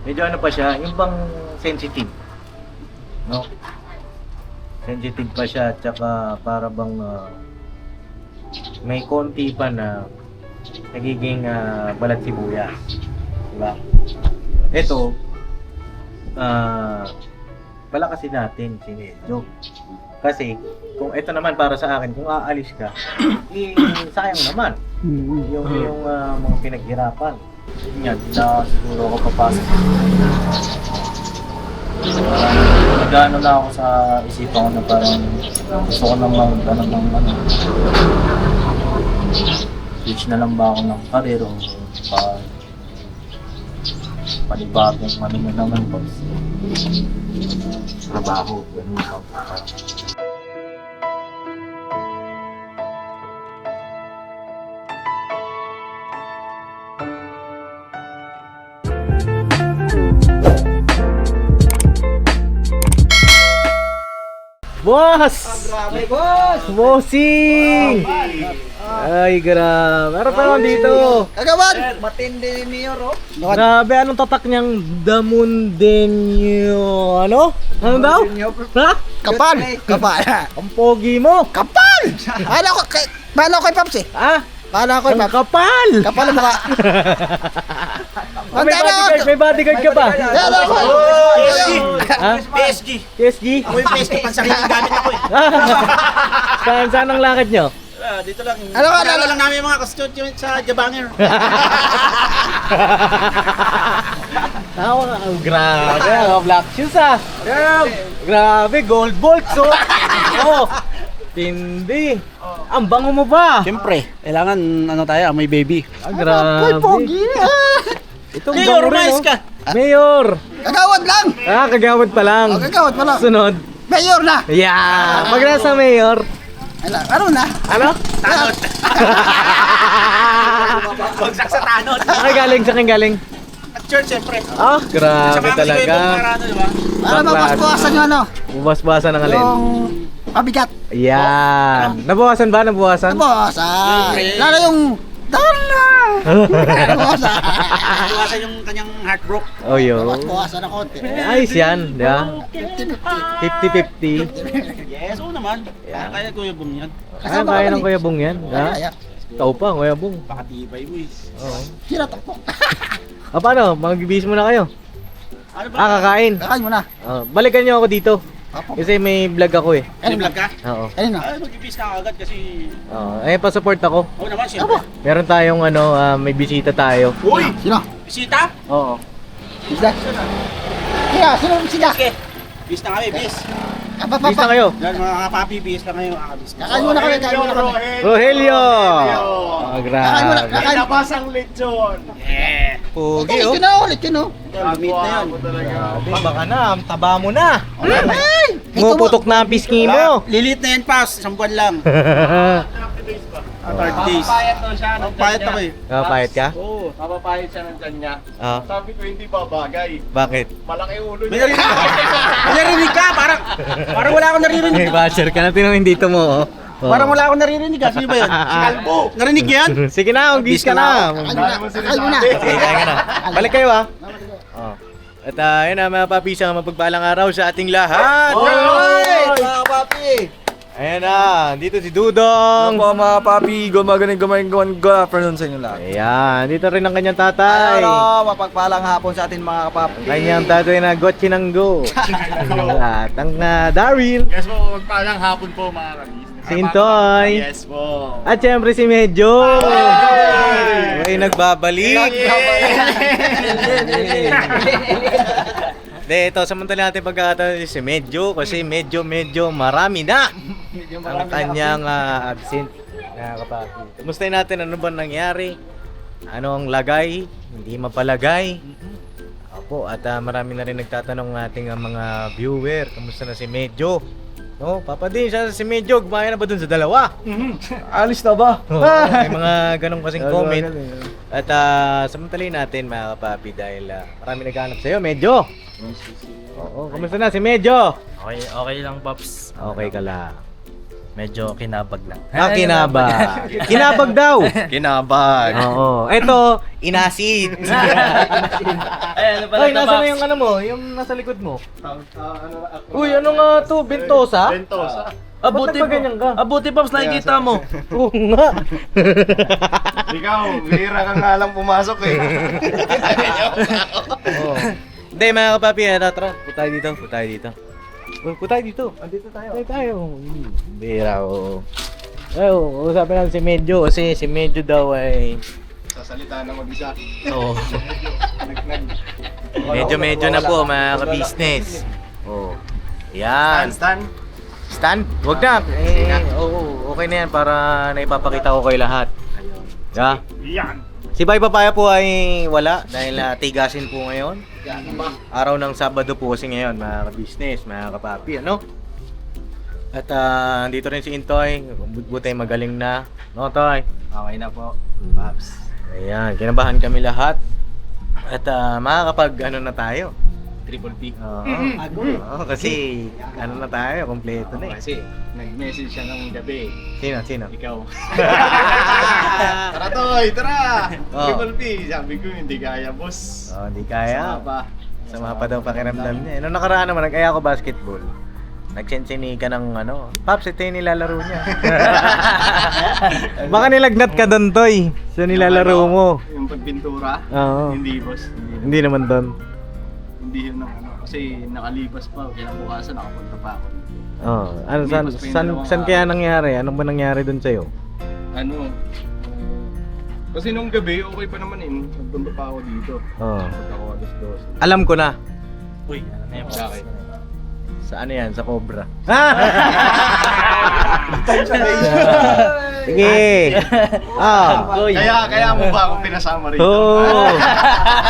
medyo ano pa siya, yung bang sensitive. No? Sensitive pa siya, tsaka para bang may konti pa na nagiging balat sibuyas. Diba? Ito, palakasin natin si Medyo. Kasi, kung ito naman para sa akin, kung aalis ka, sayang naman. Yung mga pinaghirapan. Yan, na siguro ako papasok. Nag-ano na ako sa isipan ko na parang gusto ko naman switch na lang ba ako ng karir o panibagong ano mo naman po. Trabaho, ganun pa. Boss! Grabe, boss! Bossing! Ay, grabe. Meron pa naman dito. Kagawan! Matindi ni Mayor, oh. Grabe, anong tatak niyang Damundenyo? Ano? Ano daw? Ha? Kapal! Kapal! Ang pogi mo! Kapal! Paano ko kay Paps eh? Ha? Paano ko kay Ang Paps? kapal! Kapal ang mukha. May bodyguard ka pa? Yan ako! Ha? PSG. PSG? Ako yung PSG, pansariling gamit ako eh. Saan ang lakad nyo? Dito lang. Ano ka, Kilala lang namin yung mga constituent sa Jabanger. Ang grabe, ang black shoes ah. Grabe, gold bolts oh. Oh, tindi. Ang bango mo ba? Siyempre, kailangan ano tayo, may baby. Ang grabe. Pogi! Itong Mayor, bango rin umayos oh. ka. Mayor. Kagawad lang! Kagawad pa lang. Kagawad pa lang. Sunod. Mayor na! Yeah. Pag nasa mayor. Ano na? Ano? Tanod. Bagsak sa tanod. Saan galing? At church, siyempre. Ah, grabe Sama kasi ko yung talaga. Marano, di ba? Para mapaspuasan yung ano? Bubas-basan ng alin. Yung pabigat. Yan. Nabawasan ba? Nabawasan? Nabawasan. Lalo yung Darla! Nabawasan. Iwasan yung kanyang heartbroke. Oh, yo. Nabawasan na konti. Ayos yan, di ba? 50-50. Yes, oo naman. Yeah. Kaya Kuya Bong yan. Kaya ng Kuya Bong yan. Kaya. Ha? Tao pa, Kuya Bong. Pakatibay mo eh. Oo. Sira takpok. Paano? Magbibihis muna kayo? Ano ba? Kakain. Kakain mo na. Balikan niyo ako dito. Apo. Kasi may vlog ako eh. May vlog ka? Oo. Ayun na. Ay, mag-ibis ka agad kasi... Ay, pa-support ako. Oo naman, siyempre. Meron tayong may bisita tayo. Uy! Sino? Bisita? Oo. Sila? Kaya, sino sila? Okay. Bis na kami, bis. Bis na kayo. Yan, mga papi, bis na kayo, kakabis na. Kakain muna kami, kakain muna kami. Rogelio! Kakain muna, Grabe. kakain. Nabasang lechon. Yeah! Pogi Ulit oh. yun na, ulit yun oh. Meat na yan. Grabe, baka na, ang taba mo na. Ay! Ito mo. Pumuputok na ang pisngi mo. Lilit na yan, Pas. Isang buwan lang. 30 days. Papayat daw siya ng Ang payat ako eh. Kapahit ka? Oo, papapayat siya ng tiyan niya. Ah, Sabi ko hindi ba bagay? bakit? Malaki ulo May niya. narinig ka. May narinig ka. Parang wala akong naririnig. May basher ka na, tinawin dito mo oh. Oh. Parang wala akong naririnig. Sino ba yun? Si Kalbo. Narinig niyo yan? Sige na, bis ka na. Kakain mo na. Sige, kaya ka na. Balik kayo ah. Oh. At yun na mga papi, isang mapagpalang araw sa ating lahat. Oy! Mga papi! Ayan na, dito si Dudong. Ano po mga papi, gumagaling good afternoon sa inyo lahat. Ayan, dito rin ang kanyang tatay. Ano, mapagpalang hapon sa atin mga kapapi. Ang kanyang tatay na Gotchinanggo. At ang Daryl. Yes po, magpalang hapon po mga kabis. Sintoy. Yes po. At syempre si Medyo. Ay, nagbabalik. De, ito, samantala natin pagkakataon si Medyo kasi medyo marami na ang kanyang absent. Nakakapagod. Kumustahin natin ano ba nangyari? Ano ang lagay? Hindi mapalagay? Opo, at marami na rin nagtatanong ng ating mga viewer. Kamusta na si Medyo? No, Papa din, siya si Medyo, gumaya na ba dun sa dalawa? Alis na ba? Oo, may mga ganong kasing comment. At samantalin natin mga kapapi dahil marami naghahanap sa'yo, Medyo. Oo, kamusta na si Medyo? Okay lang, Pops. Okay ka lang. Medyo kinabag lang. Kinabag. Kinabag daw. Kinabag. Oo. Ito, inasid. Ay, ano Ay, nasa na yung ano mo? Yung nasa likod mo? Uy, ano nga to? Bentosa? Bentosa. Ba't nagpaganyan ka? Abuti Pops, nakikita mo. Oo nga. Ikaw, bihira ka nga lang pumasok eh. Oo. Hindi, mga kapapi, tara. Punta dito, punta dito. Punta dito. Andito tayo. Tayo. Bira, oo. Ay, usapin natin si Medyo kasi si Medyo daw ay Sasalita na mag-isa. Oo. Nag- Medyo na po mga ka-business. Oo. Yan. Stan. Stand? Huwag na. Oo, okay na yan para naipapakita ko kay lahat. Yeah. Yan. Si Bay Papaya po ay wala dahil tigasin po ngayon. Yan ba? Araw ng Sabado po kasi ngayon mga ka-business, mga kapapi, ano? At dito rin si Intoy, buti magaling na. No, Toy? Okay na po. Paps. Ayan, kinabahan kami lahat. At makakapag ano na tayo. Triple P. Oo, kasi ano na tayo, kompleto na eh. Kasi nag-message siya ng gabi. Sino? Ikaw. Tara Toy, tara! Oh. Triple P. Sabi ko hindi kaya boss. Oh, hindi kaya. Sama pa. Sama pa daw pakiramdam niya. Nung nakaraan naman, nag-aya ako basketball. Nagsensinig ka ng ano, Paps, ito yung nilalaro niya. Baka nilagnat ka doon, Toy. Sa nilalaro mo. Yung pagbintura. Oo. Hindi boss. Hindi naman doon. Hindi yun ang ano. Kasi nakalipas pa. Kinabukasan nakapunta pa ako. Oh, ano, saan kaya nangyari? Ano ba nangyari doon sa'yo? Ano? Kasi nung gabi, okay pa naman eh. Nagpunta pa ako dito. Oh. Nagpunta ako alas 12. Alam ko na. Uy, ano na yan? Bakit? Sa ano yan? Sa Cobra. Sige. Kaya mo ba ako pinasama rito? Oo.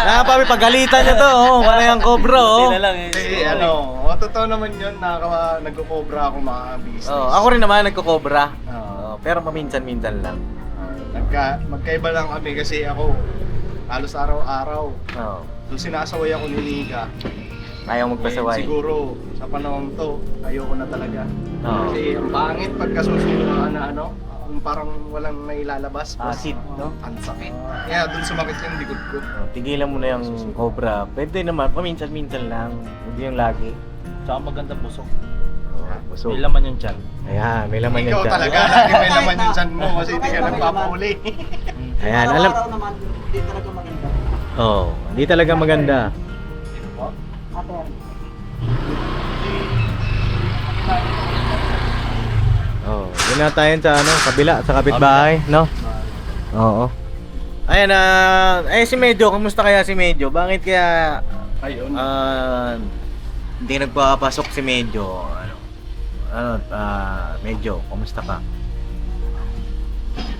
Nakapami, pagalitan niya to. Oh, wala yung Cobra. Oh. Sila lang eh. Kasi ano, totoo naman yun, nagko-cobra ako mga business. Oh, ako rin naman nagko-Cobra. Oo. Oh, pero paminsan-minsan lang. Magkaiba lang kami kasi ako, halos araw-araw. Oh. So sinasaway ako ni Nika. Ayaw magpasaway. Siguro sa panahon to, ayoko na talaga. Oo. Kasi ang pangit pagka susunod na ano, yung parang walang nailalabas. Acid, no? Ang sakit. Kaya dun sumakit yung likod ko. Oh, tigilan mo na yung Cobra. Pwede naman, paminsan-minsan lang. Hindi yung lagi. Tsaka maganda busog. Oh, busog. May laman yung tiyan. Ayan, may laman yan Ikaw dyan. talaga, lagi may laman yung tiyan mo kasi hindi ka nagpapahuli. Ayan, alam. naman, hindi talaga maganda. Oh, hindi talaga maganda. Oh, yun na tayo sa ano, kabila, sa kapitbahay, no? Oo. Ayan, si Medyo, kumusta kaya si Medyo? Bakit kaya Ayun. hindi nagpapasok si Medyo? Medyo, kumusta ka?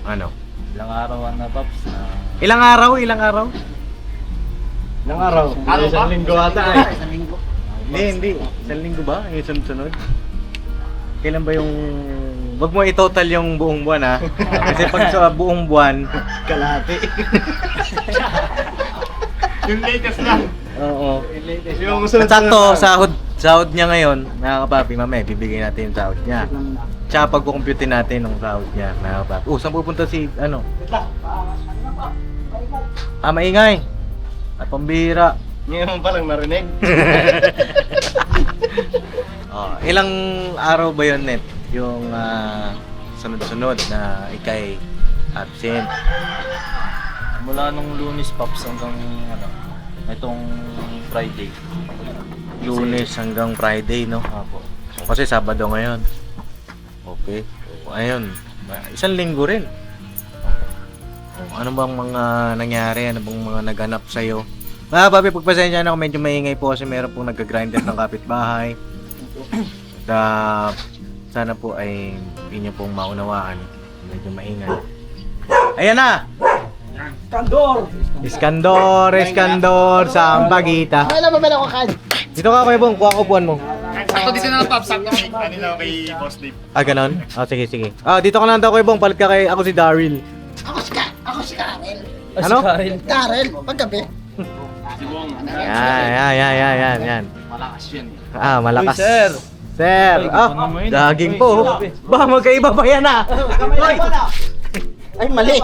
Ano? Ilang araw na Pops. Ilang araw? Ilang araw? Ilang araw? Araw ba? Isang linggo ata eh. Isang linggo. Hindi. Isang linggo ba? Yung sunod-sunod? Kailan ba yung... Wag mo i-total yung buong buwan ha. Kasi pag sa buong buwan... Kalahati. Yung latest lang. Oo. Yung At sakto, sahod niya ngayon, mga kapapi, mamaya bibigay natin yung sahod niya. Tsaka pag-compute natin yung sahod niya, mga kapapi. Saan pupunta si, ano? Maingay. At pambira. Ngayon pa lang narinig. Ilang araw ba yun, Net? Yung sunod-sunod na ikay absent. Mula nung Lunes Pops hanggang ano, itong Friday. Lunes hanggang Friday, no? Apo. Kasi Sabado ngayon. Okay. Ayun. Isang linggo rin. Ano bang mga nangyari? Ano bang mga naganap sa'yo? Papi, pagpasensya na ako, medyo maingay po kasi meron pong nag-grinder ng kapitbahay. At sana po ay hindi niyo pong maunawaan. Medyo maingay. Ayan na! Iskandor, Sambagita. May alam ba ako kan? Dito ka kayo bong, kuha upuan mo. Sakto dito na lang, Pop. Sakto kanina kay Boss Dave. Ganon? Sige. Dito ka lang daw kayo bong, palit ka kay, ako si Daryl. Ako si Karel. Ano? Karel, paggabi. Si Bong. Yan. Malakas yan. Malakas. Uy, sir! Sir, daging po. Ba, magkaiba pa yan ah. Hoy! Ay, mali.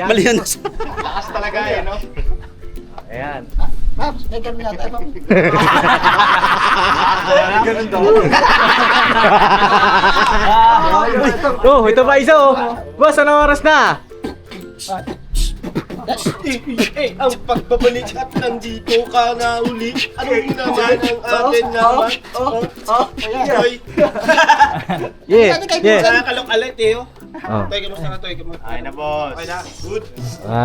Mali yun. Takas talaga eh, no? Ayan. Paps, may ganun yata. Ay, Paps. Ganun daw. Oh, ito pa isa oh. Boss, anong oras na? Ang pagbabalik at nandito ka na uli. Ano naman ang atin naman? Ay, Yeah. Yeah. nakakalok alit eh. Oh. Toy, kamusta na Toy? Ay na boss. Ay na. Good.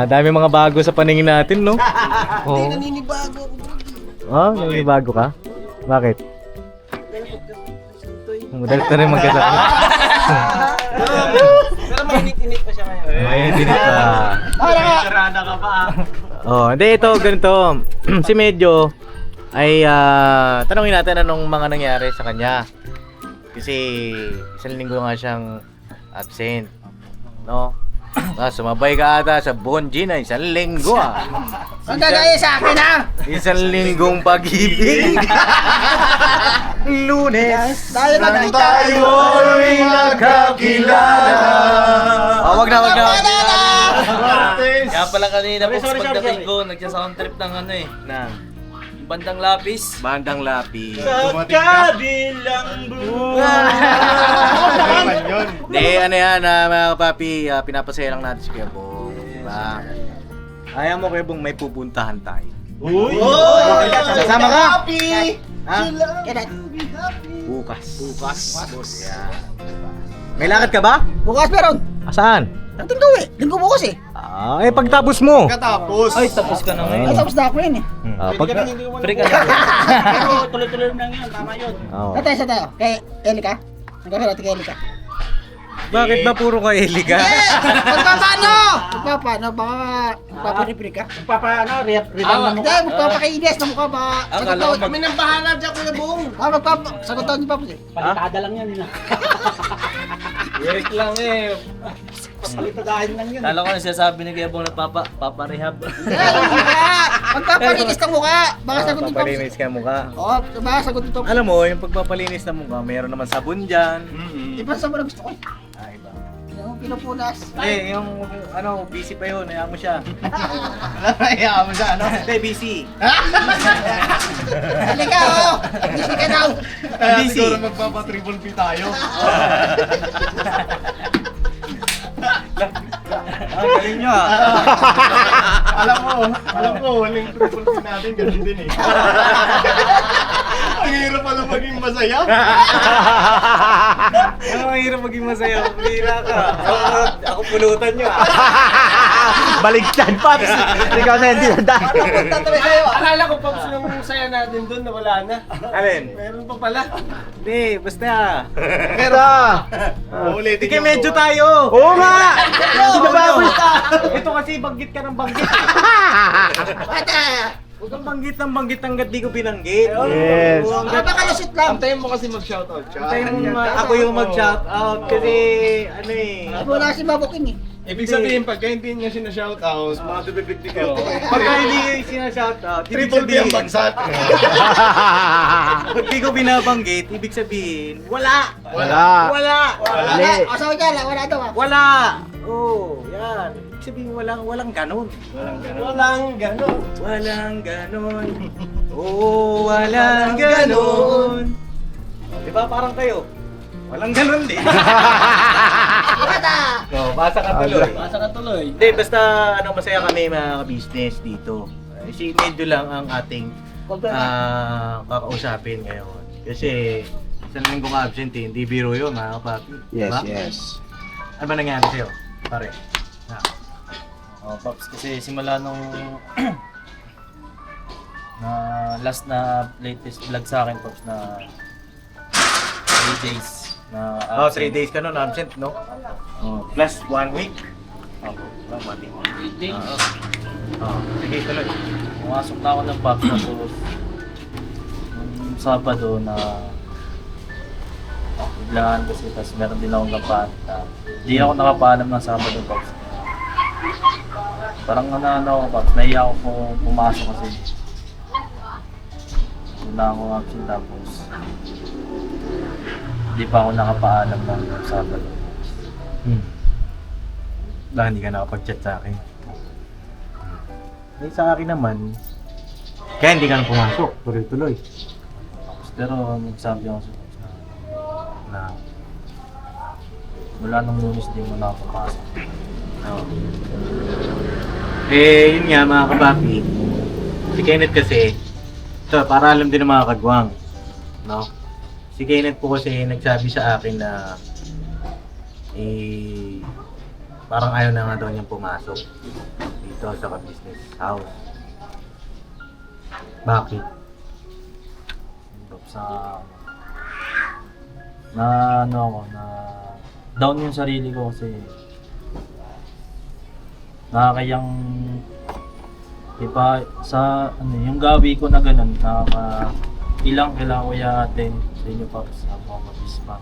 Dami mga bago sa paningin natin, no? Oo. Naninibago ako. Oh, may bago ka? Bakit? Madalit na rin magkasama. Pero mainit-init pa siya ngayon. Ayun, din pa. Sarada ka pa. Oh, hindi ito ganito. Si Medyo ay tanongin natin anong mga nangyari sa kanya. Kasi isang linggo nga siyang absent. No? Sumabay ka ata sa Bonji na isang linggo ah. Ang gagaya sa akin ha. Isang linggong pag-ibig. Lunes. Tayo na kita. Tayo'y nagkakilala. Wag na. Kaya pala kanina po pagdating ko, nagsa-sound trip ng ano eh. Na, Bandang Lapis. bandang lapi. Kabilang Hindi, ano yan, mga kapapi, pinapasaya lang natin si Kuya Bong. Diba? Ayaw mo Kuya Bong, may pupuntahan tayo. Sasama ka? Ha? Kailan? Bukas. Yan. May lakad ka ba? Bukas meron. Saan? Dating ko eh. Linggo bukas eh. Pagtapos mo. Katapos. Ay, tapos ka na Ay, ngayon. tapos na ako yun eh. Free ka na. Pero tuloy-tuloy lang yan. Tama yun. Oo. Sa tayo. Kay Elika. Nagkakaroon natin kay Elika. Bakit ba puro ka Eli ka? Magpapaano? Magpapaano? Baka magpaparepre ka? Hindi, magpapakainis na mukha. Baka sagutin. Kami nang bahala dyan, Kuya Bong. Sagutin niyo pa po eh. Eric lang eh. Kala ko na sinasabi ni Kuya Bong nagpapa-rehab. Magpapalinis ng mukha. Baka sagutin pa po. Papalinis ka mukha. Oo, baka sagutin pa po. Alam mo, yung pagpapalinis ng mukha, mayroon naman sabon dyan. Ipasa mo na gusto ko eh. Iba. Yung pinupunas. Yung busy pa yun, hayaan mo siya. Hayaan mo siya, ano? Hindi, busy. Halika, oo. Busy ka daw. Kaya Busy. siguro magpapa-triple P tayo. Galing nyo ah. alam ko, huling triple P natin, ganun din eh. Ang hirap pala maging masaya. Ang hirap maging masaya. Pumira ka. Ako pulutan nyo ah. Baligtad, Paps. Ikaw na hindi na Akala ko pa nung saya natin doon na wala na. Alin? Meron pa pala. Hindi, basta. Pero, ulitin Sige, medyo tayo. Oo nga. Ito kasi banggit ka ng banggit. Huwag kang banggit ng banggit hanggat di ko binanggit. Yes. Napakalusot lang. Antayin mo kasi mag-shoutout siya. Antayin mo ako yung mag-shoutout kasi ano eh. Wala si Babuking eh. Ibig sabihin, pagka hindi niya sinashoutout, mga dubibigti ko. Pagka hindi sinashoutout, ibig Triple B ang sabihin, bagsak. pag di ko binabanggit, ibig sabihin, wala. Wala. Wala. Wala. O sa kanya, wala daw ah. Wala. Oh, yan. Ibig sabihin, walang ganon. Walang gano'n. Walang ganon. Oh, walang ganon. Diba parang kayo? Walang ganon din. Bata! So, basa ka tuloy. Masa ka tuloy. Hindi, basta masaya kami mga business dito. Si Medyo lang ang ating kakausapin ngayon. Kasi isang linggong absent eh, hindi biro yun mga kapapi. Diba? yes. Ano ba nangyari sa'yo? Pare. Oh, Pops, kasi simula nung na last na latest vlog sa akin, Pops, na 3 days na 3 days ka nun absent, no? Plus 1 week. Mati. 3 days. Sige, tuloy. Pumasok na ako ng Pops, tapos nung Sabado na biglaan kasi, tapos meron din akong gapan. Hindi ako nakapaalam ng Sabado, Pops. Parang ano, Pops, naiya ako pumasok kasi Wala akong absent tapos hindi pa ako nakapaalam ng Sabado. Dahil hindi ka nakapag-chat sa akin. Eh, sa akin naman, kaya hindi ka na pumasok, tuloy-tuloy. Pero nagsabi ako sa coach na wala nang Lunes di mo nakapapasok. Oo. Eh, yun nga mga kapapi. Si Kenneth kasi, ito, para alam din ng mga kagwang. No? Si Kenneth po kasi nagsabi sa akin na parang ayaw na nga daw niyang pumasok dito sa business house. Bakit? Sa na ano ako na down yung sarili ko kasi nakakayang iba sa ano yung gawi ko na ganun ilang kailangan ko i-attend sa inyo pa sa mga mabispa.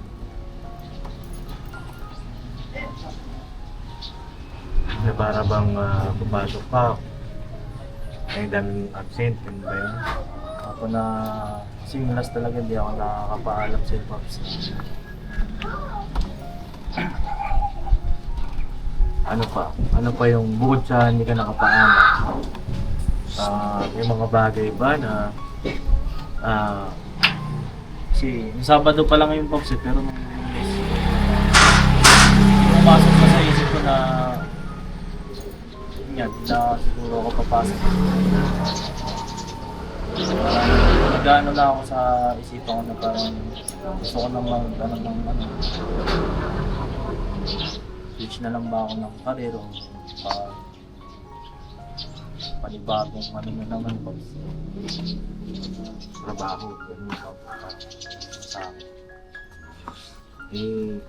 Na para bang pumasok pa. Ay daming absent, ano ba yun? Ako na similas talaga hindi ako nakakapaalam sa Pops. Ano pa? Ano pa yung bukod sa hindi ka nakapaalam? May mga bagay ba na Kasi yung Sabado pa lang yung Pops pero nung pumasok pa sa isip ko na yun nga, na siguro ako papasok. Nag-ano na ako sa isipan ko na parang gusto ko naman switch na lang ba ako ng karir o panibagong ano na naman po trabaho? Ganun pa. sa akin. Eh,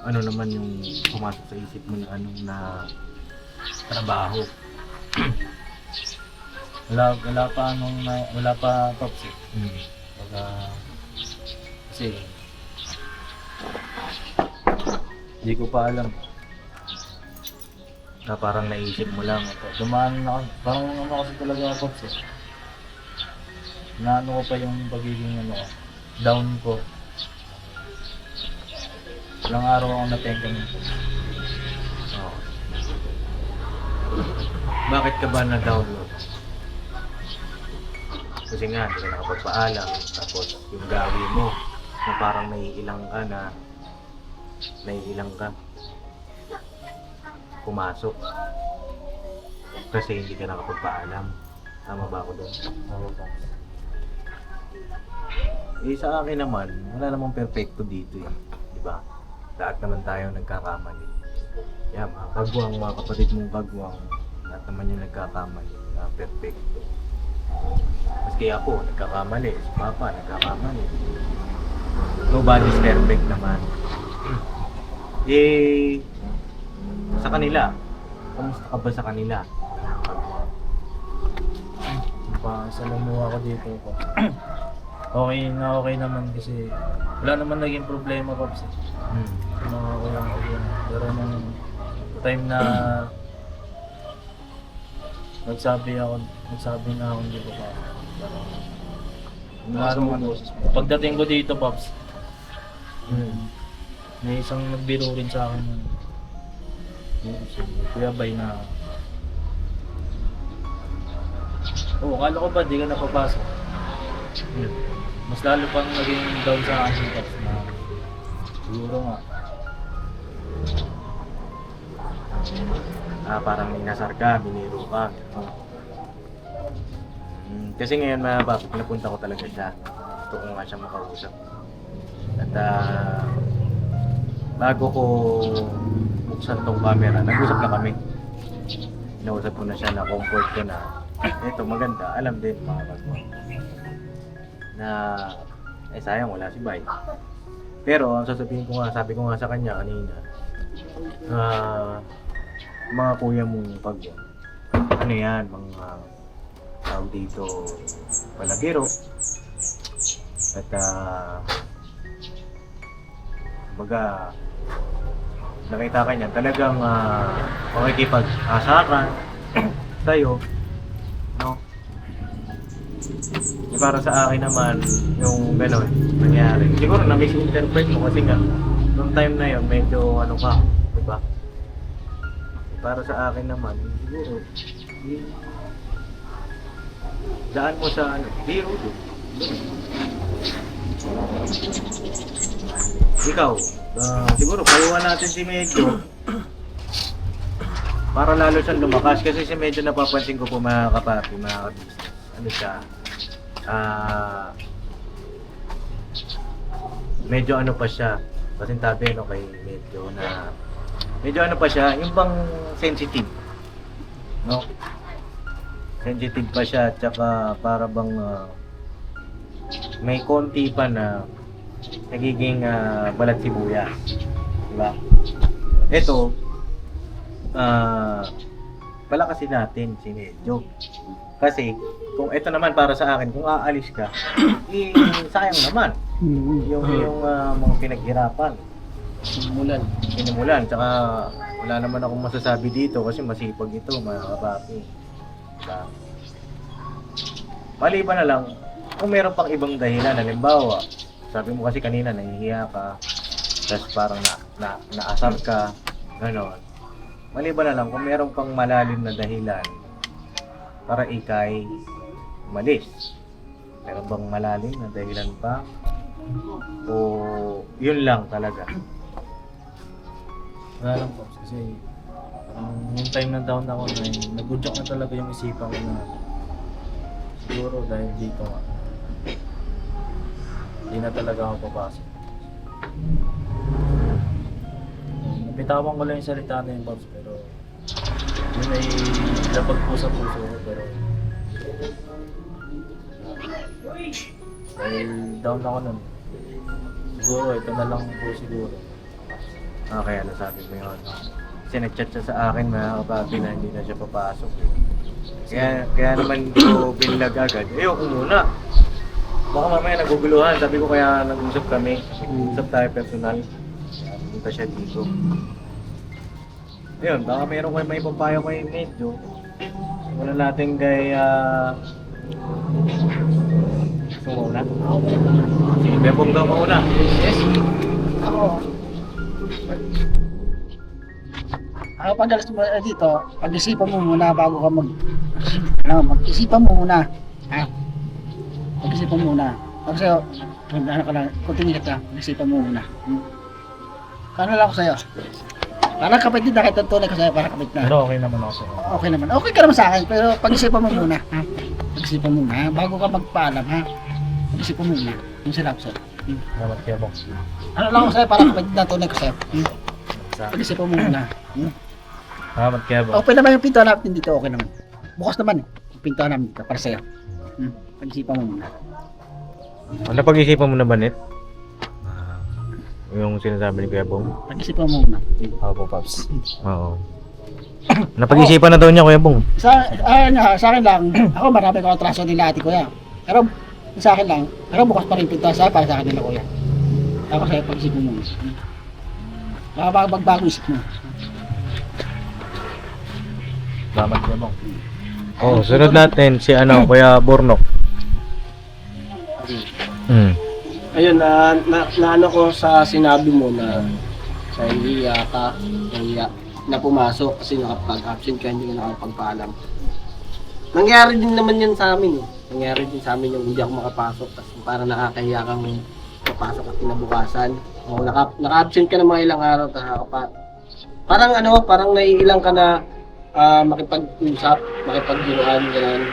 ano naman yung pumasok sa isip mo na anong na trabaho? Wala pa Pops eh. Baga, kasi hindi ko pa alam. Na parang naisip mo lang. Dumaan na ako, parang ano kasi talaga ako Pops eh. Naano ko pa yung pagiging down ko. Ilang araw ako natenga nito. Oo. Bakit ka ba na-download? Kasi nga, hindi ka nakapagpaalam. Tapos yung gawin mo, na parang naiilang ka pumasok. Kasi hindi ka nakapagpaalam. Tama ba ako doon? Oo pa. Eh sa akin naman, wala namang perfecto dito eh. Diba? Lahat naman tayo nagkakamali. Kaya mga kagwang, mga kapatid mong kagwang, lahat naman yung nagkakamali na perfecto. Maski ako, nagkakamali. Si Papa, nagkakamali. Nobody's perfect naman. Eh, sa kanila, kamusta ka ba sa kanila? Salamuha ako dito po. Okay naman kasi wala naman naging problema Pops eh. Okay lang. Pero nung time na nagsabi na ako hindi ko pa. Pagdating ko dito Pops, may isang nagbiro rin sa akin si Kuya Bay na kala ko ba di ka napapasok? Mas lalo pang naging down sa akin Pops na siguro nga Parang inasar ka, biniro ka. Kasi ngayon mga papi, pinapunta ko talaga siya. Gusto ko nga siya makausap. At bago ko buksan tong camera, nag-usap na kami. Nausap ko na siya, na comfort ko na ito maganda, alam din mga bagwa na sayang wala si Bay. Pero ang sasabihin ko nga, sabi ko nga sa kanya kanina, mga kuya mong pagwa, ano yan, mga tawag dito palagiro. At baga nakita ka niya talagang makikipag-asaran sa'yo, no? Para sa akin naman, yung gano'n, nangyari. Siguro na-misinterpret mo kasi nga, noong time na yun, medyo ano ka, di ba? Para sa akin naman, siguro, daan mo sa ano, biro doon. Ikaw, siguro payuhan natin si Medyo para lalo siyang lumakas kasi si Medyo napapansin ko po mga kapapi, mga kabis. Ano siya, medyo ano pa siya, pasintabi no kay Medyo na medyo ano pa siya, yung bang sensitive, no? Sensitive pa siya at saka para bang may konti pa na nagiging balat sibuyas, di ba? Ito, palakasin natin si Medyo. Kasi kung ito naman para sa akin, kung aalis ka, sayang naman yung mga pinaghirapan. Sinimulan, tsaka wala naman akong masasabi dito kasi masipag ito, mga kapapi. Diba? Maliban na lang, kung meron pang ibang dahilan, halimbawa, sabi mo kasi kanina nahihiya ka, tapos parang naasar ka, gano'n. Maliban na lang, kung meron pang malalim na dahilan para ikay umalis. Meron bang malalim na dahilan pa? O yun lang talaga? Wala lang Pops, kasi yung time na down ako na nag-udyak na talaga yung isipan ko na siguro dahil dito nga hindi na talaga ako papasok. Napitawan ko lang yung salita na yung Pops, pero yun ay labag po sa puso ko, pero dahil down ako nun, siguro ito na lang po siguro. Okay, ano sabi mo yun? Kasi nag-chat siya sa akin mga kapapi na hindi na siya papasok. Kaya naman hindi ko binlag agad. Ayoko muna. Baka mamaya naguguluhan. Sabi ko kaya nag-usap kami. Nag-usap tayo personal. Kaya pumunta siya dito. Ayun, baka meron kayo may papayo kay Medyo. Wala natin kay... gusto mo una? Sige, Bebong daw mauna. Yes. Ako pag-alas mo dito, pag-isipan mo muna bago ka mag-isipan mo muna. Ha? Pag-isipan mo muna. Kasi, ano ka lang, continue ka, pag-isipan mo muna. Kano lang ako sa'yo? Parang kapit din na kahit tunay ko sa'yo, parang kapit na. Pero okay naman ako sa'yo. Okay naman. Okay ka naman sa akin, pero pag-isipan mo muna. Ha? Pag-isipan mo muna, ha? Bago ka magpaalam, ha? Pag-isipan mo muna. Yung sila ko sa'yo. Salamat kaya Box. Ano lang ako sa'yo, parang kapit na tunay ko sa'yo. Pag-isipan mo muna. Salamat kaya Box. Okay naman yung pintuan natin dito, okay naman. Bukas naman yung pintuan namin dito para sa'yo. Pag-isipan mo muna. Ano pag-isipan mo na ba, Net? Yung sinasabi ni Kuya Bong? Pag-isipan mo muna. Ako po Pops. Oo. Napag-isipan na daw niya, Kuya Bong. Sa akin lang, ako marami ko atraso nila ate kuya. Pero sa akin lang, pero bukas pa rin pintuan sa para sa akin nila kuya. Tapos sa'yo pag-isipan mo muna. Baka magbago isip mo. Salamat kaya Box. Oh, sunod natin si Kuya Bornok. Ayun, naano ko sa sinabi mo na sa hiya ka, na pumasok kasi nakapag-absent ka, hindi ka nakapagpaalam. Nangyari din naman yan sa amin eh. Nangyari din sa amin yung hindi ako makapasok kasi parang nakakahiya kang papasok at kinabukasan. O, naka-absent ka ng mga ilang araw, parang naiilang ka na makipag-usap, makipag-ginuan, gano'n.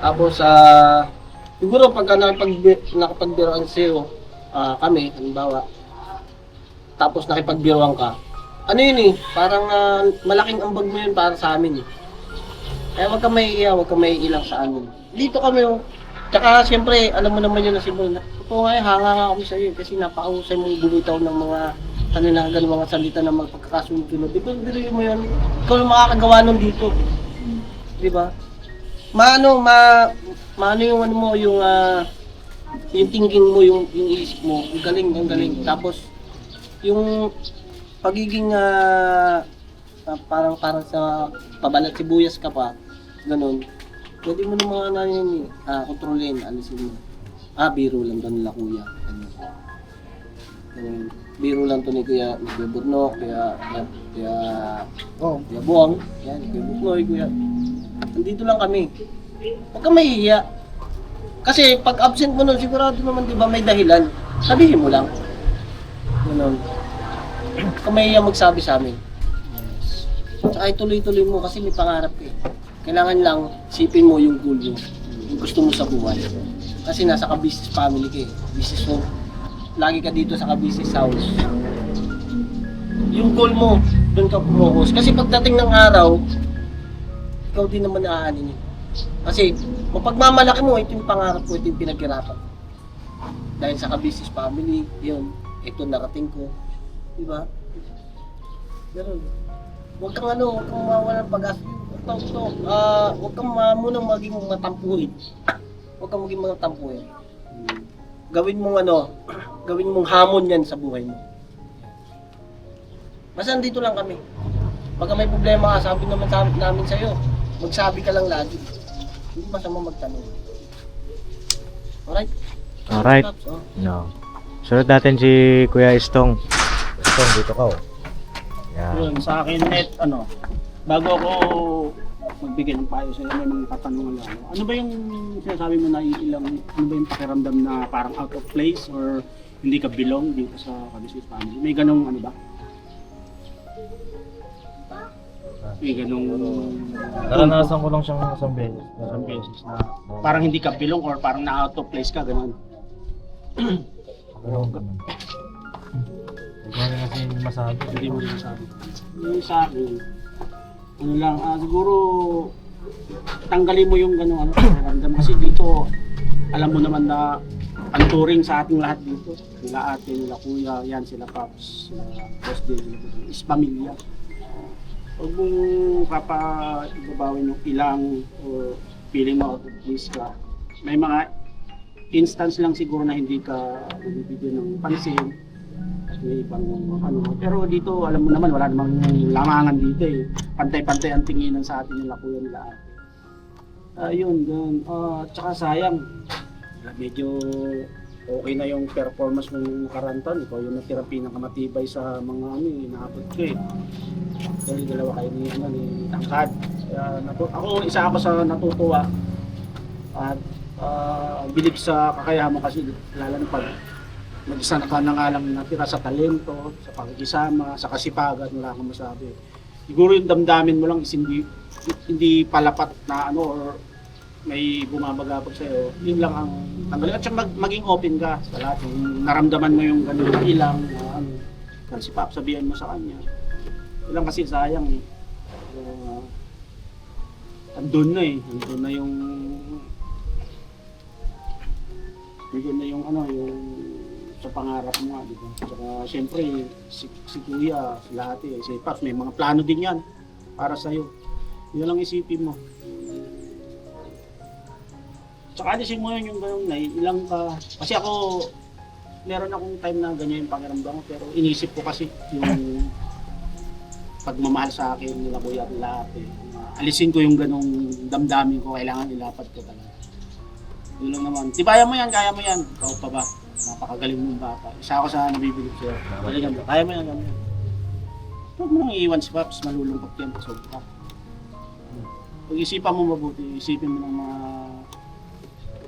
Tapos, siguro pagka nakapagbiroan sa'yo, kami, halimbawa, tapos nakipagbiroan ka, ano yun eh, parang malaking ambag mo yun para sa amin eh. Kaya huwag ka maiiyak, huwag ka maiilang sa amin. Dito kami oh. Tsaka siyempre, alam mo naman yun na simple na, ito nga hanga nga kami sa'yo kasi napakahusay mong bumitaw ng mga kaninagan, mga salita ng mga pagkakasunod-sunod. Ito, dito mo yun, ikaw lang makakagawa nun dito. Di ba? Maano yung ano mo, yung thinking mo, yung isip mo, ang galing. Tapos, yung pagiging parang sa pabalat sibuyas ka pa, ganun. pwede mo naman kontrolin, alisin mo. Biro lang to nila kuya. Ganun. Biro lang to ni kuya, ni Kuya Burnok, Oh, Kuya Buwang, yan, Kuya Buknoy, kuya. Nandito lang kami. Huwag kang mahihiya. Kasi pag absent mo nun, sigurado naman, di ba, may dahilan. Sabihin mo lang. Ganun. Huwag kang mahihiya magsabi sa amin. Tsaka ituloy-tuloy mo kasi may pangarap ka eh. Kailangan lang isipin mo yung goal mo, yung gusto mo sa buhay. Kasi nasa ka-business family ka eh. Business mo. Lagi ka dito sa ka-business house. Yung goal mo, doon ka focus. Kasi pagdating ng araw, ikaw din naman naaanin eh. Kasi mapagmamalaki mo, ito yung pangarap ko, ito yung pinaghirapan. Dahil sa ka-business family, yun, ito narating ko. Diba? Ganun. Huwag kang huwag kang mawala ng pag-asa. Huwag kang munang maging matampuhin. Huwag kang maging matampuhin. Gawin mong hamon yan sa buhay mo. Basta nandito lang kami. Pagka may problema ka, sabi naman namin sa'yo, magsabi ka lang lagi. Hindi masama magtanong. Alright? Alright. Oh. No. Sunod natin si Kuya Istong. Istong, dito ka oh. Yan. yun, sa akin, bago ako magbigay ng payo sa'yo, may mga katanungan lang. Ano ba yung sinasabi mo na ano ba yung pakiramdam na parang out of place or hindi ka belong dito sa ka-business family? May ganong ano ba? May ganong Naranasan ko lang siyang isang beses. isang beses na parang hindi ka belong or parang na out of place ka, gano'n. Ganun. Hindi ko rin kasi masabi. Hindi mo rin masabi. Yung sa akin, ano lang, siguro tanggalin mo yung gano'ng pakiramdam kasi dito alam mo naman na ang turing sa ating lahat dito, nila ate, nila kuya, yan sila Pops, sila Boss din, sila Budong, is pamilya. Huwag mong ibabawin yung ilang o feeling mo out of place ka. May mga instance lang siguro na hindi ka bibigyan ng pansin. May ibang pero dito alam mo naman wala namang lamangan dito eh. Pantay-pantay ang tinginan sa atin nila kuya nila ate. Ayun, ganun. Tsaka sayang. Medyo okay na yung performance ng karantan. Ikaw yung natira pinakamatibay sa mga inaabot ko eh. Dahil dalawa kayo ni Tangkad. Ako isa ako sa natutuwa. At bilib sa kakayahan mo kasi lalo na pag mag-isa ka na nga lang natira sa talento, sa pakikisama, sa kasipagan, wala kang masabi. Siguro yung damdamin mo lang is hindi palapat na or may bumabagabag sa'yo, yun lang ang tanggalin. At saka maging open ka sa lahat. Yung naramdaman mo yung ganun na ilang, si Pap, sabihan mo sa kanya. Ilang kasi sayang eh. Andun na eh. Andun na yung yung sa pangarap mo nga, di ba? Saka siyempre, si Kuya, si lahat eh, si Paps, may mga plano din yan para sa'yo. Yun lang isipin mo. Tsaka alisin mo yun yung gano'n na ilang ka. Kasi ako, meron akong time na ganyan yung pakiramdam ko, pero inisip ko kasi yung pagmamahal sa akin nila Kuya at lahat eh. Alisin ko yung ganong damdamin ko, kailangan ilapad ko talaga. Yun lang naman. Tibayan mo yan, kaya mo yan. Ikaw pa ba? Napakagaling mong bata. Isa ako sa nabibilib sa'yo. Galingan mo. Kaya mo yan, kaya mo yan. Huwag mo nang iiwan si Paps, malulungkot yan. Sobra. Pag-isipan mo mabuti, isipin mo ng mga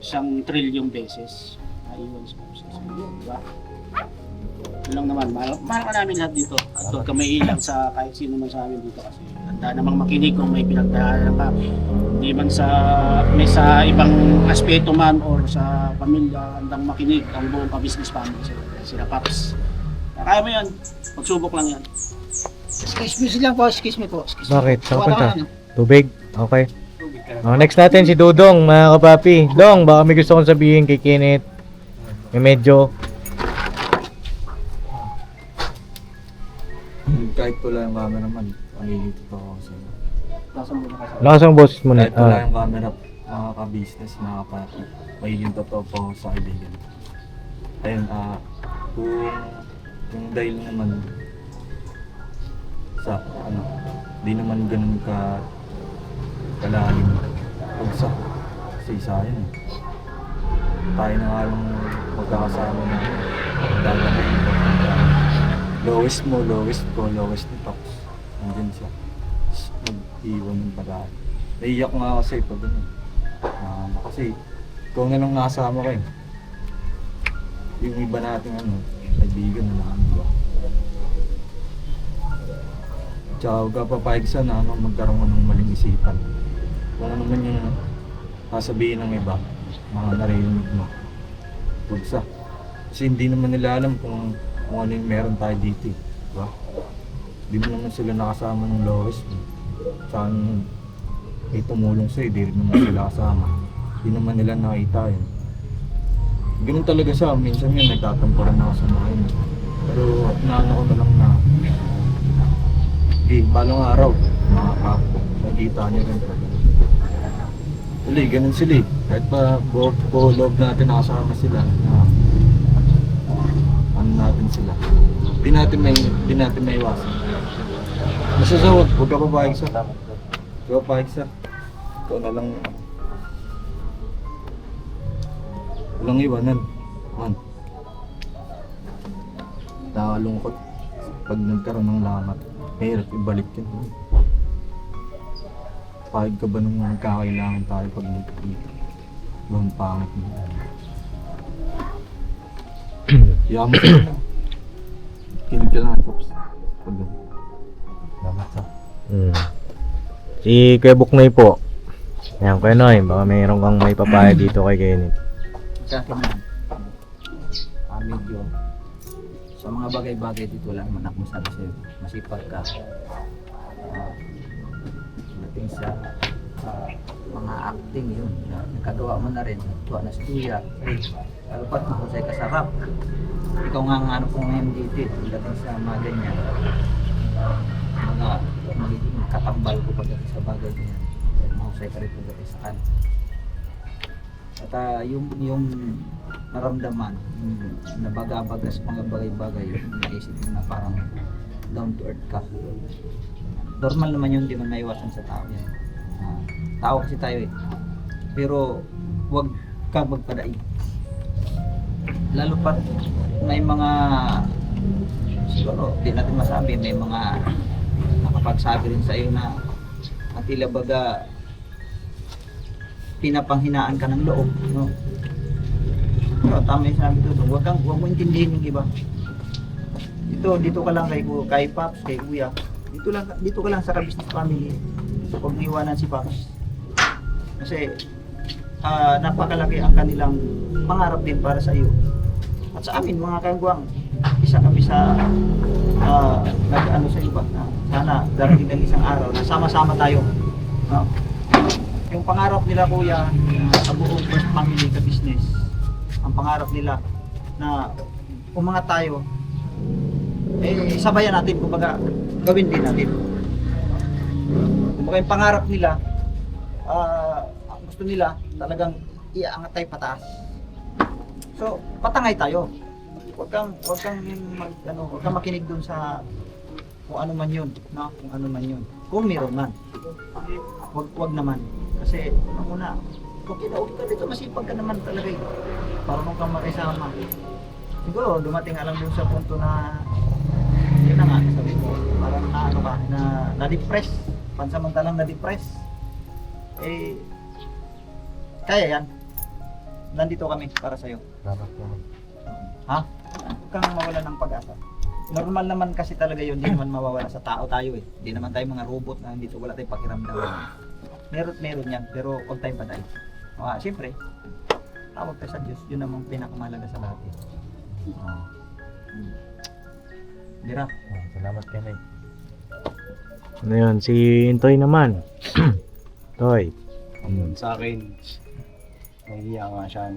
1 trilyong beses na iwan si Paps. Diba? Yun lang naman. Mahal ka namin lahat dito. At huwag ka may ilang sa kahit sino man sa amin dito kasi handa namang makinig kung may pinagdaanan ka. Hindi man may sa ibang aspeto man or sa pamilya, handang makinig ang buong ka-business family sila Paps. Kaya mo yan. Pagsubok lang yan. Excuse me lang po. Excuse me po. Excuse me. Bakit? Saan Wala punta? ka na. Tubig? Okay. Tubig ka na. Next natin si Dudong, mga kapapi. Dong, baka may gusto kong sabihin kay Kenneth. May medyo. Kahit wala yung camera naman, nalilito pa ako sa inyo. Lasan mo na kasi. Lakas ang boses mo na. Kahit wala yung camera, mga ka-business, mga kapatid, magiging totoo pa ako sa kaibigan. Ayun, kung yung dahil naman sa, di naman ganun kalalim. pagsa. Kasi sayang eh. Tayo na nga lang magkakasama na dala na yun. Lowest mo, lowest ko, lowest ni Tox. Nandyan siya. Tapos mag-iwan ng pagkain. Naiyak nga kasi pag ano. Kasi ikaw na lang nakasama ko eh. Yung iba natin ano, kaibigan na naman, diba? Tsaka huwag ka papayag sa na ano, magkaroon mo ng maling isipan. Kung ano naman yung sasabihin ng iba, mga narinig mo. Huwag sa. Kasi hindi naman nila alam kung ano yung meron tayo dito eh. Diba? Hindi mo naman sila nakasama ng lowest mo. Tsaka nung may tumulong sa'yo, di rin naman sila kasama. Hindi naman nila nakita yun. Ganun talaga siya. Minsan nga nagtatampuran na ako sa mga yun. Pero inaano ko na lang na balong araw, mga kapo, nakita niyo rin pa. Tuloy, ganun sila eh. Kahit pa buo loob natin nakasama sila, na ano natin sila. Di natin may iwasan. Basta sa huwag ka papayag sa. Huwag ka papayag sa. Ikaw na lang. Walang iwanan. Man. Nakalungkot pag nagkaroon ng lamat. Mahirap ibalik yun. Pahig ka ba nung magkakailangan tayo pag dito? Ibang pangit mo. Yaman ka lang. Kinig ka lang, Pops. Salamat sa. Si Kuya Buknoy po. Ayan, Kuya Noy, baka mayroon kang may papaya dito kay Kenneth. Sa akin naman, medyo sa mga bagay-bagay dito lang man ako sabi sa'yo, masipag ka. Dating sa mga acting yun, nakagawa mo na rin, natuwa na si Kuya. Dapat mahusay ka sa rap. Ikaw nga ang ano po ngayon dito, dating sa mga ganyan. Mga magiging katambal ko pagdating sa bagay niya. Mahusay ka rin pagdating sa kan. At yung naramdaman, na baga-baga sa mga bagay-bagay, naisip mo na parang down to earth ka. Normal naman yun, di man maiwasan sa tao yan. Tao kasi tayo eh. Pero huwag ka magpadaig. Lalo pa may mga, siguro di natin masabi, may mga nakapagsabi rin sa iyo na at tila baga pinapanghinaan ka ng loob, no? Pero tama yung sinabi ko, huwag mo intindihin yung iba. Dito ka lang kay Pops, kay Kuya. Dito ka lang sa business family. Huwag mo iwanan si Pops. Kasi napakalaki ang kanilang pangarap din para sa iyo. At sa amin mga kagwang, isa kami sa nag-ano sa iba na sana darating ng isang araw na sama-sama tayo. No? Yung pangarap nila Kuya sa buong first family ka business, ang pangarap nila na umangat tayo, sabayan natin, kumbaga gawin din natin. Kumbaga yung pangarap nila, ang gusto nila talagang iaangat tayo pataas. So patangay tayo. Huwag kang makinig dun sa kung ano man yun, no? Kung ano man yun. Kung meron man. Huwag naman. Kasi una, okay ka dito, masipag ka naman talaga eh. Parang kang makisama. Siguro dumating alam dun sa punto na yun na nga, sabi mo, parang na-depress. Pansamantalang na-depress. Kaya yan. Nandito kami para sa'yo. Ha? Huwag kang mawala ng pag-asa. Normal naman kasi talaga yun, hindi naman mawawala sa tao tayo eh. Hindi naman tayo mga robot na dito, wala tayong pakiramdam. Meron yan, pero huwag tayong patay. Siyempre, tawag ka sa Diyos, yun namang pinakamahalaga sa lahat eh. Dira. Salamat Kenneth. Ano yun, si Intoy naman. Toy. Sa akin, nahihiya nga siya.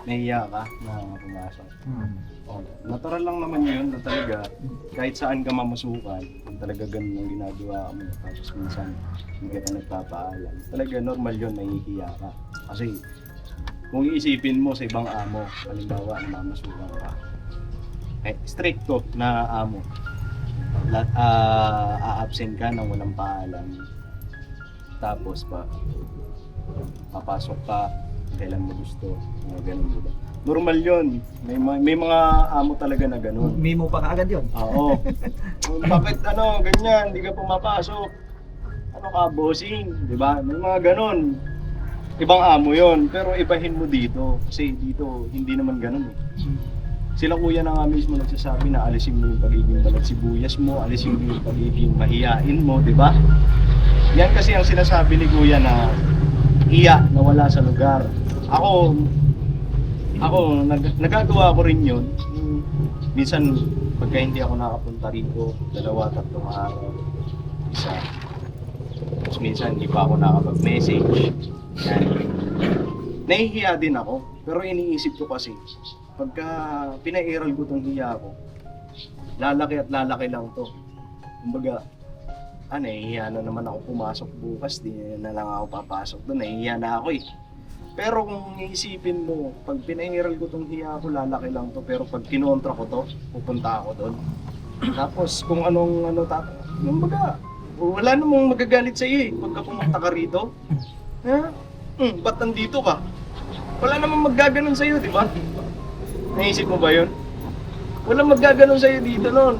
Nahihiya ka na pumasok. Natural lang naman yun na talaga kahit saan ka mamasukan, kung talaga ganun ang ginagawa mo, tapos minsan hindi ka nagpapaalam. Talaga normal yun, nahihiya ka. Kasi kung iisipin mo sa ibang amo, halimbawa na mamasukan ka, stricto na amo, a-absent ka nang walang paalam. Tapos pa, Papasok ka, kailan mo gusto, mga ganun, diba? Normal yun. May mga amo talaga na ganun. Mimo pa kaagad yun. Oo. Bakit ganyan, hindi ka pumapasok? Ano ka, bossing? Di ba? May mga ganun. Ibang amo yon, pero ibahin mo dito. Kasi dito, hindi naman ganun eh. Sila kuya na nga mismo nagsasabi na alisin mo yung pagiging balat sibuyas mo, alisin mo yung pagiging mahiyain mo, di ba? Yan kasi ang sinasabi ni kuya na iya na wala sa lugar. Ako, nagagawa ko rin yun. Minsan, pagka hindi ako nakapunta rito, 2-3 araw, isa. Tapos minsan, hindi pa ako nakapag-message. Yan. Nahihiya din ako, pero iniisip ko kasi, pagka pinairal ko tong hiya ko, lalaki at lalaki lang to. Kumbaga, nahihiya na naman ako pumasok bukas, di na lang ako papasok doon, nahihiya na ako eh. Pero kung iisipin mo, pag pinairal ko tong hiya ko, lalaki lang to, pero pag kinontra ko to, pupunta ako doon. Tapos kung kumbaga, wala namang magagalit sa iyo eh, pagka pumunta ka rito. Ha? Ba't nandito ka? Wala namang maggaganon sa iyo, di ba? Naisip mo ba yun? Walang maggaganon sa'yo dito nun.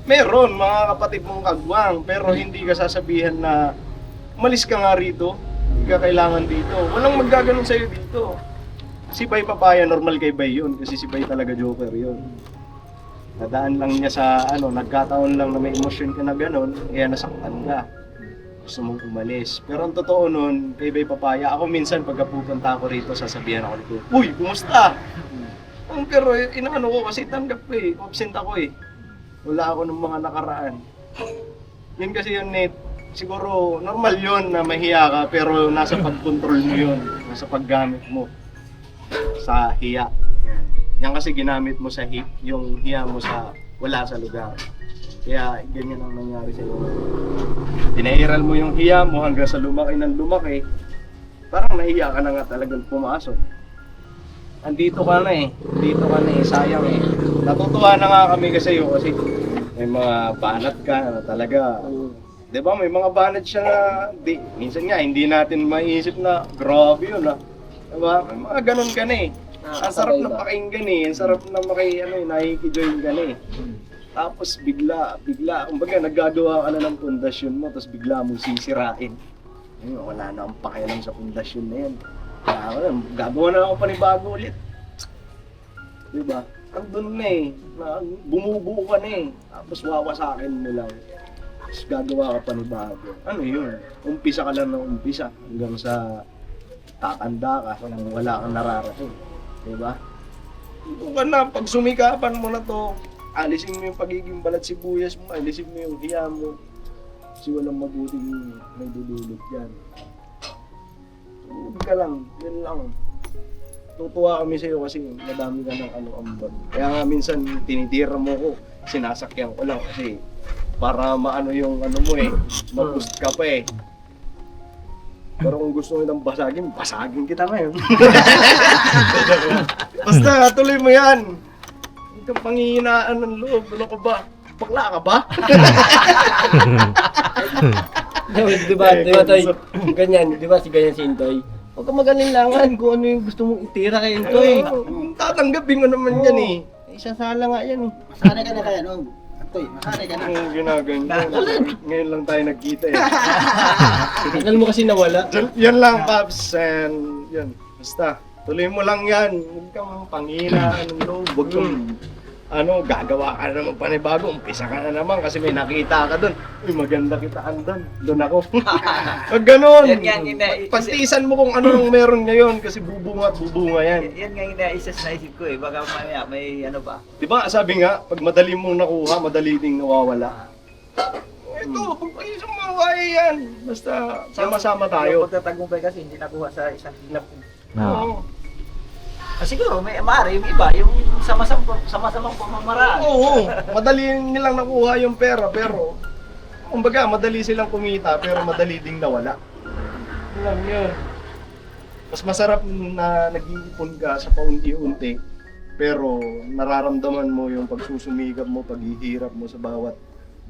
Meron, mga kapatid mong kagwang, pero hindi ka sasabihan na umalis ka nga rito, hindi ka kailangan dito. Walang maggaganon sa'yo dito. Si Bay Papaya, normal kay Bay yun, kasi si Bay talaga joker yun. Nadaan lang niya sa nagkataon lang na may emosyon ka na gano'n, kaya nasaktan ka. Gusto mong umalis. Pero ang totoo nun, kay Bay Papaya, ako minsan pagka pupunta ako rito, sasabihan ako nito, "Uy, kumusta?" Pero inaano ko kasi tanggap ko eh, absent ako eh. Wala ako ng mga nakaraan. Yun kasi yun, Net. Siguro normal yun na mahiya ka, pero nasa pag-control mo yun. Nasa paggamit mo sa hiya. Yan kasi ginamit mo sa yung hiya mo sa wala sa lugar. Kaya ganyan ang nangyari sa iyo. Pinairal mo yung hiya mo hanggang sa lumaki ng lumaki. Parang nahiya ka na nga talagang pumasok. Andito ka na eh. Dito ka na eh. Sayang eh. Natutuwa na nga kami kasi kasi may mga banat ka na talaga. Di ba? May mga banat siya na minsan nga hindi natin maiisip na grabe yun ah. Di ba? May mga ganun ka na eh. Ang sarap na pakinggan eh. Ang sarap na nakikijoin ka na eh. Tapos bigla, kumbaga naggagawa ka na ng pundasyon mo, tapos bigla mong sisirain. Ayun, wala na akong pakialam sa pundasyon na yan. Gagawa na ako panibago ulit. Diba? Andun na eh. Bumubuo ka na eh. Tapos wawasakin mo lang. Tapos gagawa ka panibago. Ano yun? Umpisa ka lang ng umpisa. Hanggang sa tatanda ka. Wala kang nararating. Diba? Ito ka na. Pag sumikapan mo na to, alisin mo yung pagiging balat sibuyas mo. Alisin mo yung hiya mo. Kasi walang mabuting may dudulot yan. Huwag ka lang, yun lang. Tutuwa kami sa'yo kasi madami ka ng ambag. Kaya nga minsan tinitira mo ko, sinasakyan ko lang kasi para maano yung mo eh, mag-boost ka pa eh. Pero kung gusto mo nang basagin kita ngayon. Basta tuloy mo yan. Huwag kang panghihinaan ng loob, ano ka ba? Bakla ka ba? Di ba Toy? Ganyan, di ba si Intoy? Huwag ka mag-alinlangan kung ano yung gusto mong itira kay Intoy. Tatanggapin ko naman yan eh. Isasala nga yan eh. Masanay ka na kaya, no? Toy, masanay ka na. Ang ginaganyan. Ngayon lang tayo nagkita eh. Tagal mo kasi nawala. Yan lang, Paps. And yan. Basta, tuloy mo lang yan. Huwag kang panghinaan ng loob. Huwag kang gagawa ka na naman panibago. Umpisa ka na naman kasi may nakita ka doon. Uy, maganda kitaan doon. Doon ako. Wag ganun. Pagtiisan mo kung ano nang meron ngayon kasi bubunga at bubunga yan. Yan nga yung naisip ko eh, baka mamaya may ano pa. Di ba sabi nga, pag madali mong nakuha, madali ding nawawala. Ito, isang mawahe yan. Basta sama-sama Yung tayo. pagtatagumpay kasi hindi nakuha sa isang hilap. Oo. Siguro may maaari yung iba, yung sama-samang pamamaraan. Oo, madali nilang nakuha yung pera pero kumbaga madali silang kumita pero madali ding nawala. Alam yun. Mas masarap na nag-iipon ka sa paunti-unti pero nararamdaman mo yung pagsusumikap mo, paghihirap mo sa bawat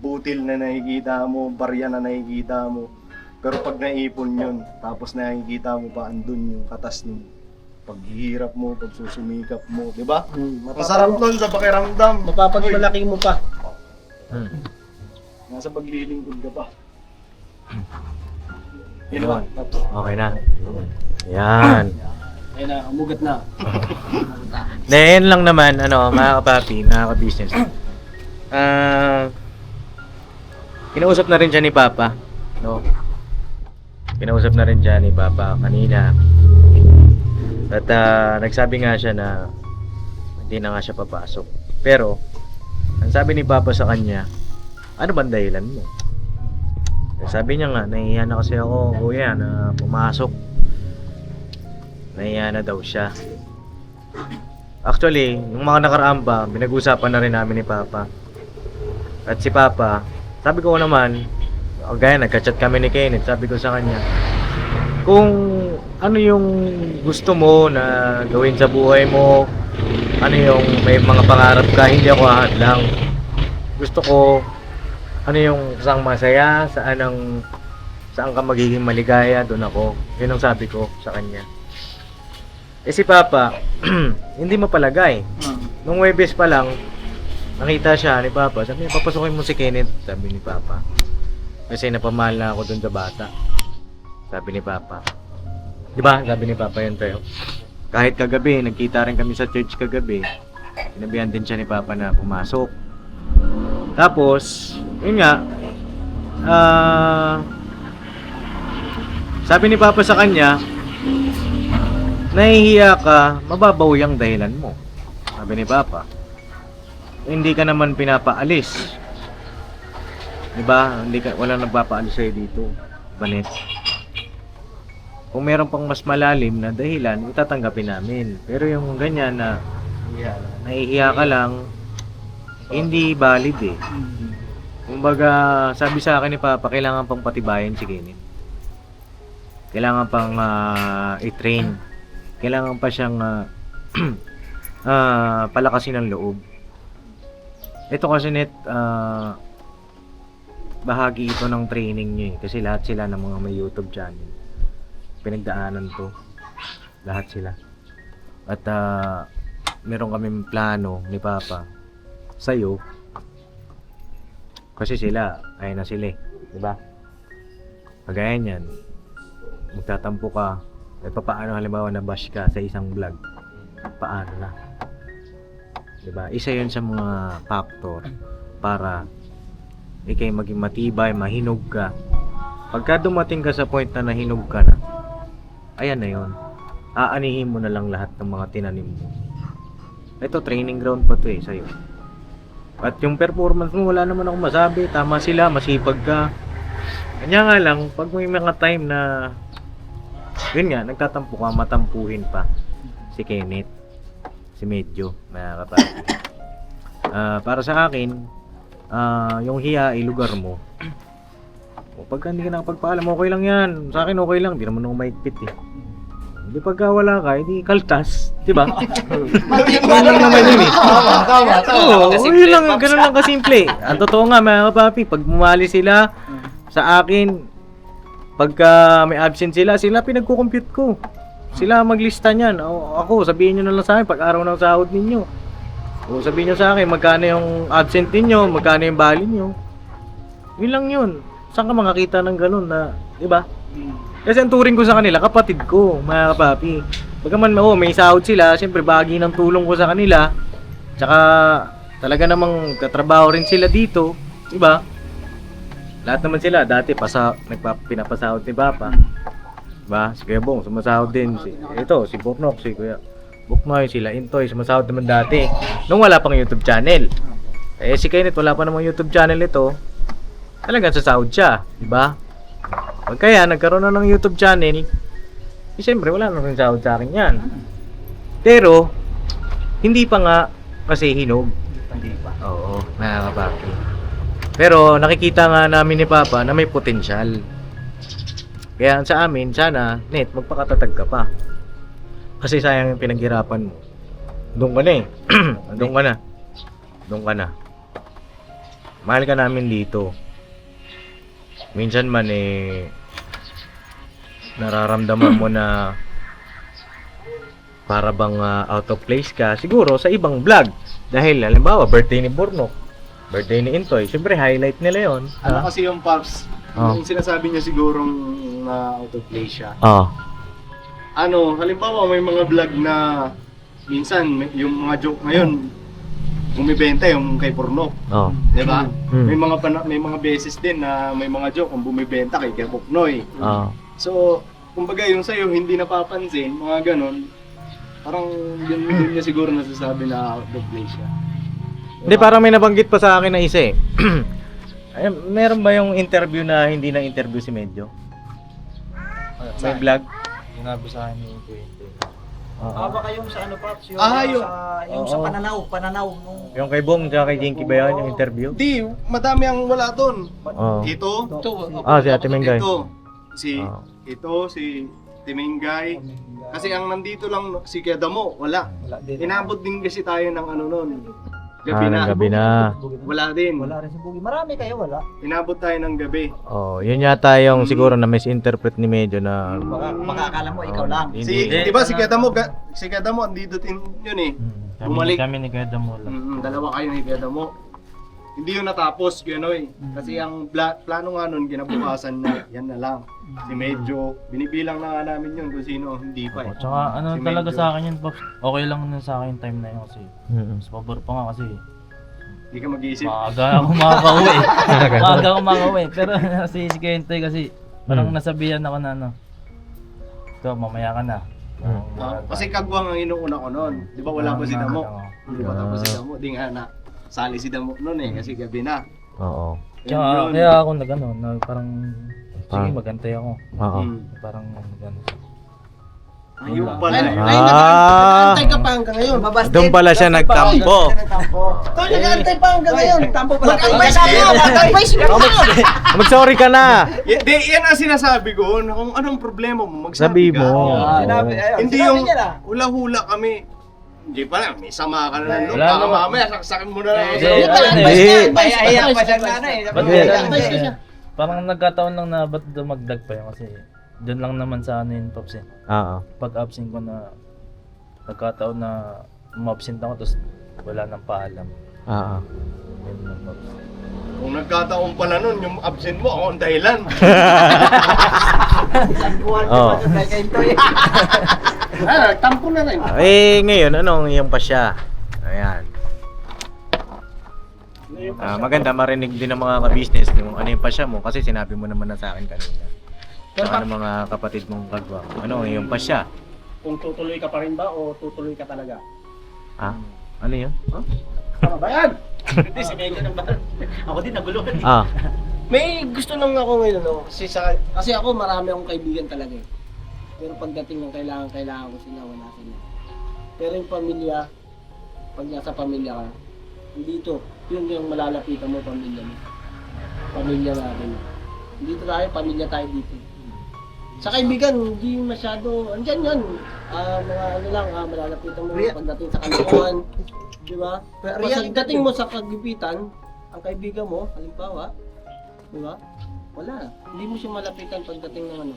butil na nakikita mo, barya na nakikita mo. Pero pag naipon yun, tapos nakikita mo pa andun yung katas ng paghihirap mo, pagsusumikap mo, di ba? Masarap nun sa pakiramdam. Mapapagmalaki mo pa. Nasa paglilingkod ka pa. Yun ba? Okay na. Yan. Ayun na, umugat na. Then lang naman, mga kapapi, mga ka-business. Kinausap na rin siya ni Papa, no? Kinausap na rin siya ni Papa kanina. At nagsabi nga siya na hindi na nga siya papasok. Pero, ang sabi ni Papa sa kanya, ano bang dahilan mo? Sabi niya nga, nahihiya na kasi ako, kuya, na pumasok. Nahihiya na daw siya. Actually, yung mga nakaraan pa, pinag-usapan na rin namin ni Papa. At si Papa, sabi ko naman, gaya nagka-chat kami ni Kenneth, sabi ko sa kanya, kung ano yung gusto mo na gawin sa buhay mo, ano yung may mga pangarap ka, hindi ako hahadlang. Gusto ko, ano yung saan masaya, saan ka magiging maligaya, doon ako. Yun ang sabi ko sa kanya. Eh si Papa, hindi mapalagay. Nung Webes pa lang, nakita siya ni Papa, sabi niya, papasukin mo si Kenneth, sabi ni Papa. Kasi napamahal na ako dun sa bata. Sabi ni Papa. Diba? Sabi ni Papa yun tayo. Kahit kagabi, nagkita rin kami sa church kagabi. Sinabihan din siya ni Papa na pumasok. Tapos, yun nga, sabi ni Papa sa kanya, nahihiya ka, mababaw yung dahilan mo. Sabi ni Papa. Hindi ka naman pinapaalis. Diba? Walang nagpapaalis sa'yo dito. Banet. Kung meron pang mas malalim na dahilan, itatanggapin namin. Pero yung ganyan na nahihiya ka lang, hindi valid eh. Kumbaga, sabi sa akin ni Papa, kailangan pang patibayan si Kenneth. Kailangan pang i-train. Kailangan pa siyang palakasin ng loob. Ito kasi net, bahagi ito ng training niya eh. Kasi lahat sila ng mga may YouTube channel, pinagdaanan to. Lahat sila. At meron kaming plano ni Papa sa'yo. Kasi sila, ayun na sila eh. Diba? Kagaya niyan, magtatampo ka, eh paano halimbawa na bash ka sa isang vlog, paano na? Diba? Isa yun sa mga factor para ikay maging matibay, mahinog ka. Pagka dumating ka sa point na nahinog ka na, ayan na yun. Aanihin mo na lang lahat ng mga tinanim mo. Ito, training ground pa to eh, sa'yo. At yung performance mo, wala naman akong masabi. Tama sila, masipag ka. Kanya nga lang, pag may mga time na yun nga, nagtatampo ka, matampuhin pa si Kenneth, si Medyo, mga kapatid. Para sa akin, yung hiya ay lugar mo. O pagka hindi ka nakapagpaalam, okay lang yan. Sa akin okay lang, di naman ako maigpit eh. Hindi pagka wala ka, hindi kaltas, di ba? Yun lang naman yun eh. Oo, yun lang, ganun lang kasimple. Ang totoo nga mga kapapi, pag bumali sila sa akin, pagka may absent sila pinagko-compute ko. Sila maglista niyan. O, ako, sabihin nyo na lang sa akin pag araw ng sahod ninyo. O sabihin nyo sa akin magkano yung absent ninyo, magkano yung bali nyo. Yun lang yun. Saan ka makakita ng ganun na, di ba? Kasi ang turing ko sa kanila, kapatid ko, mga kapapi. Pagkaman may sahod sila, siyempre bahagi ng tulong ko sa kanila. Tsaka talaga namang katrabaho rin sila dito, di ba? Lahat naman sila dati pinapasahod ni Papa. Diba? Si Kuya Bong sumasahod din. Si Bornok, si Kuya Buknoy, sila Intoy, sumasahod naman dati. Nung wala pang YouTube channel. Eh si Kenneth wala pa namang YouTube channel ito. Talagang sasahod siya, di ba? Pag kaya nagkaroon na ng YouTube channel, eh, siyempre wala na rin sahod sa akin yan. Pero hindi pa nga kasi hinog. Hindi pa. Oo, nakakapaki. Pero nakikita nga namin ni Papa na may potensyal. Kaya sa amin, sana, Net, magpakatatag ka pa. Kasi sayang yung pinaghirapan mo. Doon ka na eh. Doon ka na. Doon ka na. Mahal ka namin dito. Minsan man eh, nararamdaman mo na para bang out of place ka, siguro sa ibang vlog. Dahil halimbawa, birthday ni Bornok, birthday ni Intoy, siyempre highlight nila yon. Ano kasi yung Pops, Oh. yung sinasabi niya sigurong out of place siya. Oo. Ano, halimbawa may mga vlog na minsan yung mga joke ngayon bumibenta yung kay Pornok, Oo. 'di ba? Hmm. May mga beses din na may mga joke ang bumibenta kay Kerboknoy. Oo. So, kumbaga yung sa'yo hindi napapansin, mga ganon, parang yun niya siguro nasasabi na out of place siya. Hindi, parang may nabanggit pa sa akin na isa eh. Ay, meron ba yung interview na hindi na interview si Medyo? May vlog? Sinabi sa akin yung 20. Baka yung sa ano Pops, yung, yung sa Oo. pananaw nung Yung kay Bong tsaka kay Jinky ba yun, yung interview? Hindi, madami ang wala doon. Oo. Ito, Ah, si Ate Mengay. ito, si Timengay. Kasi ang nandito lang si Kedamo, wala. Inabot din kasi tayo ng ano noon. Gabi na. Gabi na. Wala din. wala rin si Bugi. Marami kayo wala. Inabot tayo ng gabi. Oh, yun yata yung siguro na misinterpret ni Medyo na Baka akala mo ikaw lang. Si, di ba si Kedamo, si Kedamo andito din yun eh. Bumalik. Kami ni Kuya Damo lang. Dalawa kayo ni Kedamo. Hindi yun natapos, Kuya Kasi ang plano nga nun, kinabukasan na, yan na lang. Si Medyo, binibilang na nga namin yun kung sino ang hindi pa eh. Tsaka ano Si talaga Medyo. sa akin yun, Pops. Okay lang na sa akin time na yun kasi. Mas pabor pa nga kasi. Hindi ka mag-iisip. Maaga ako makakauwi. Maaga ako makakauwi. Pero si Kentoy kasi parang nasabihan ako na ano. Ito, mamaya ka na. Kasi kagwang ang inuuna ko noon. Di ba wala pa si Damo? Oo. Hindi pa tapos si Damo. Di nga na. Sali si Damo noon eh, kasi gabi na. Oo. Tsaka kaya ako nag-ano, parang sige magantay ako. Oo. Parang gano'n. Ayun pala eh. Nag-aantay ka pa hanggang ngayon. Doon pala siya nagtampo. Ito, nag-aantay pa hanggang ngayon. Nagtampo pala kayo. Mag-advise ka na, mag-advise mo na. Mag-sorry ka na. Yan ang sinasabi ko, na kung anong problema mo, Sabi magsabi ka. mo. Sinabi, ayun, Hindi sinabi yung niya na. hula-hula kami. Hindi pa lang, may sama ka na ng loob. Wala Baka naman. mamaya, saksakin mo na lang. Hindi, sa loob. Hindi. Pahiya pa siya nanay. Parang nagkataon lang na ba't dumagdag pa yun kasi doon lang naman sa ano yun, Pops eh. Oo. Pag absent ko na nagkataon na umabsent ako tapos wala nang paalam. Oo. Yun lang, Pops. Kung nagkataon pala nun, yung absent mo, ako ang dahilan. Oo. Tampo na rin. Eh, ngayon, anong iyong pasya? Ayan. Maganda marinig din ng mga ka-business kung ano yung pasya mo kasi sinabi mo naman na sa akin kanina. Saka ng mga kapatid mong kagwa. Ano ang iyong pasya? Kung tutuloy ka pa rin ba o tutuloy ka talaga? Ah? Ano yun? Tama ba yan? Hindi, si Medyo nang ako din naguluhan. Ah. May gusto lang ako ngayon, no? Kasi ako marami akong kaibigan talaga eh. Pero pagdating ng kailangan ko sila, wala sila. Pero yung pamilya, pag nasa pamilya ka, dito, yun yung malalapitan mo, pamilya mo. Pamilya natin. Dito tayo, pamilya tayo dito. Sa kaibigan, hindi masyado, andyan yan. Mga ano lang, malalapitan mo pagdating sa kalokohan. Di ba? Pero pagdating mo sa kagipitan, ang kaibigan mo, halimbawa, di ba? Wala. Hindi mo siya malapitan pagdating ng ano.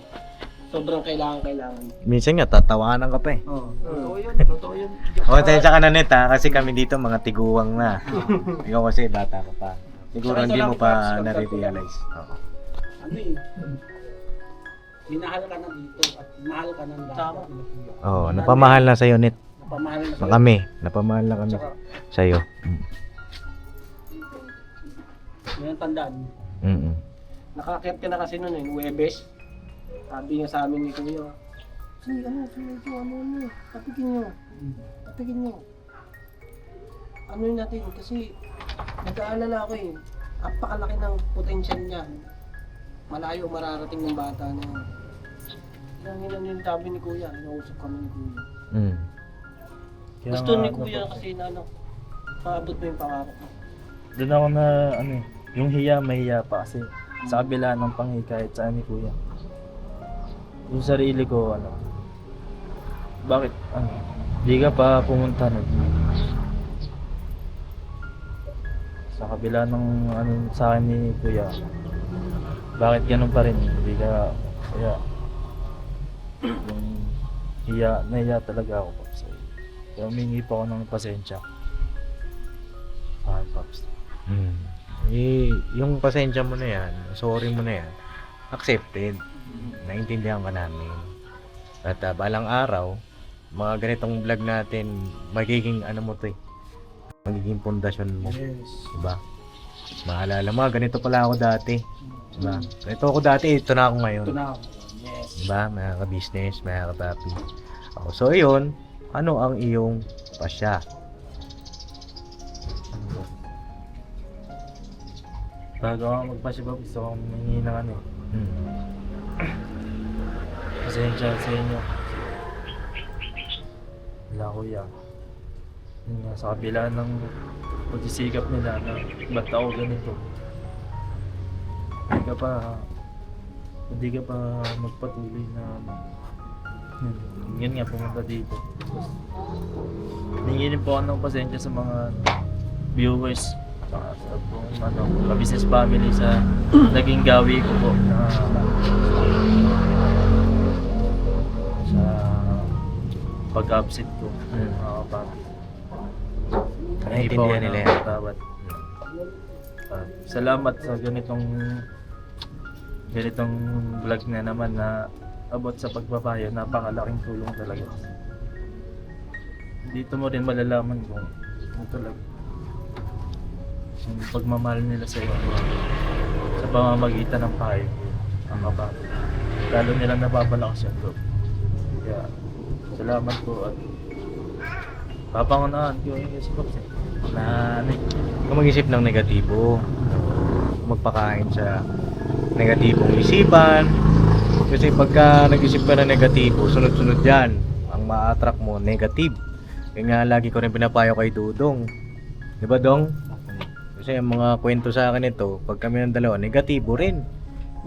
Sobrang kailangan. Minsan nga, tatawanan ka pa eh. Totoo yun. O, tensya ka na net ha, kasi kami dito mga tiguwang na. Ikaw kasi bata ka pa. Siguro Saka hindi isa mo lang, pa Pops, nare-realize. Oo. Ano eh, minahal ka na dito at mahal ka ng dapat. Oo, napamahal na sa'yo net. Napamahal na Na kami. Napamahal na kami sa'yo. Ngayon tandaan. Mm. Nakakit ka na kasi nun eh, Huwebes. Sabi niya sa amin ni Kuya, ano, tatigin nyo. Ano yun natin, kasi nag-aalala ako eh, napakalaki ng potential niya. Malayo mararating ng bata na yun. Yan yung sabi ni Kuya, nausap kami ni Kuya. Mm. Gusto ni Kuya kasi na ano, paabot mo yung pangarap mo. Doon ako na ano eh, yung mahiya pa kasi sa kabila ng panghikayat sa ni Kuya. Yung sarili ko ano, bakit di ka pa pumunta nun? Sa kabila ng ano sa akin ni Kuya, bakit ganun pa rin? Hindi ka kaya Yung nahiya talaga ako, Pops. Kaya humingi pa ako ng pasensya. Pops. Yung pasensya mo na yan, sorry mo na yan, accepted. Naintindihan ka namin. At balang araw, mga ganitong vlog natin, magiging ano mo to eh. Magiging pundasyon mo. Diba? Maalala mo, ganito pala ako dati. Diba? Ito ako dati, ito na ako ngayon. Ito na ako. Yes. Diba? Mga ka-business, mga ka-papi. So, yun. Ano ang iyong pasya? Bago ako magpasya, Pops, gusto kong humingi ng ano. Pasensya sa inyo. Wala, kuya. Yun nga, sa kabila ng pagsisikap nila na ba't ako ganito. Hindi ka pa magpatuloy na yun nga, pumunta dito. Hingin po ako ng pasensya sa mga viewers sa buong ka-business family sa naging gawi ko po na sa pag-absent ko. Mga kapatid. Naiintindihan nila yan. Bawat. Salamat sa ganitong vlog na naman na abot sa pagbabayo. Napakalaking tulong talaga. Dito mo rin malalaman kung ano talaga yung pagmamahal nila sa iyo sa pamamagitan ng payo ang kapatid. Lalo nilang napapalakas yung loob. Kaya salamat po at papangunahan ko yung si Pops na Kung mag-isip ng negatibo, magpakain sa negatibong isipan. Kasi pagka nag-isip ka ng negatibo, sunod-sunod yan. Ang ma-attract mo, negative. Kaya nga lagi ko rin pinapayo kay Dudong. Di ba, Dong? Kasi ang mga kwento sa akin ito, pag kami ng dalawa, negatibo rin.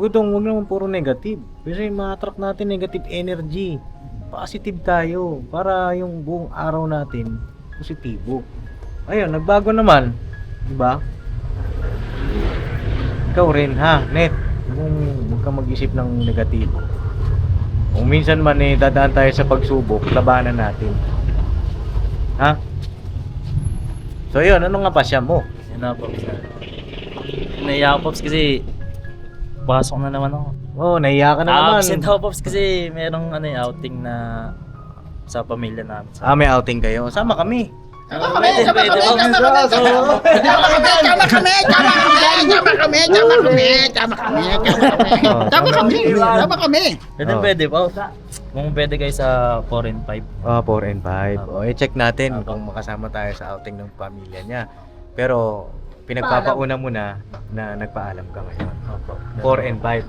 Dudong, huwag naman puro negative. Kasi ma-attract natin negative energy. Positive tayo. Para yung buong araw natin, positibo. Ayun, nagbago naman. Di ba? Ikaw rin, ha, Net? Huwag kang mag-isip ng negatibo. Kung minsan man dadaan tayo sa pagsubok, labanan natin. Ha? So yun, ano nga pasya mo? Yan na, Pops. Naiya ako, Pops, kasi pasok na naman ako. Oh, nahiya ka na naman. Absent ako, Pops, kasi merong outing na sa pamilya namin. May outing kayo. Sama kami. Tama kami! Tama kami! Pwede, Pops. Kung pwede kayo sa 4 and 5. 4 and 5. I-check natin kung makasama tayo sa outing ng pamilya niya. Pero pinagpapauna mo na nagpaalam ka ngayon. 4 and 5.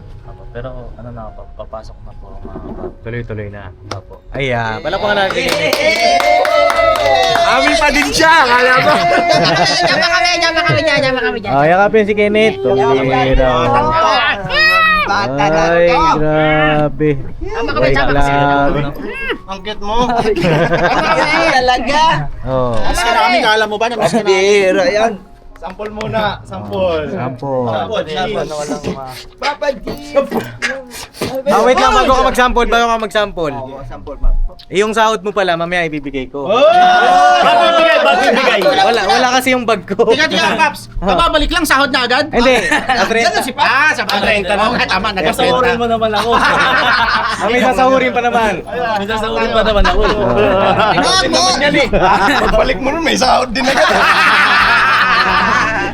Pero papasok na po mga kapatid. Tuloy-tuloy na. Opo. Ay, palapakan natin. Amin pa din siya, kala ko. Yakapin si Kenneth. Tumira. Ay, grabe. Wait lang. Ang cute mo. Talaga. Oh. Kasi kami, kala mo ba na mas Bira yan. Sample muna, sample. Sample. Papa G. Wait lang, bago ka mag-sample. Sample, ma'am. Yung sahod mo pala, mamaya ibibigay ko. Babibigay. Wala kasi yung bag ko. Tiga, Paps! Babalik lang, sahod na agad? Hindi. Sa Paps! Tama, Sasahurin mo naman ako. May sasahurin pa naman. May sasahurin pa naman ako. Pagbalik mo nun, may sahod din agad.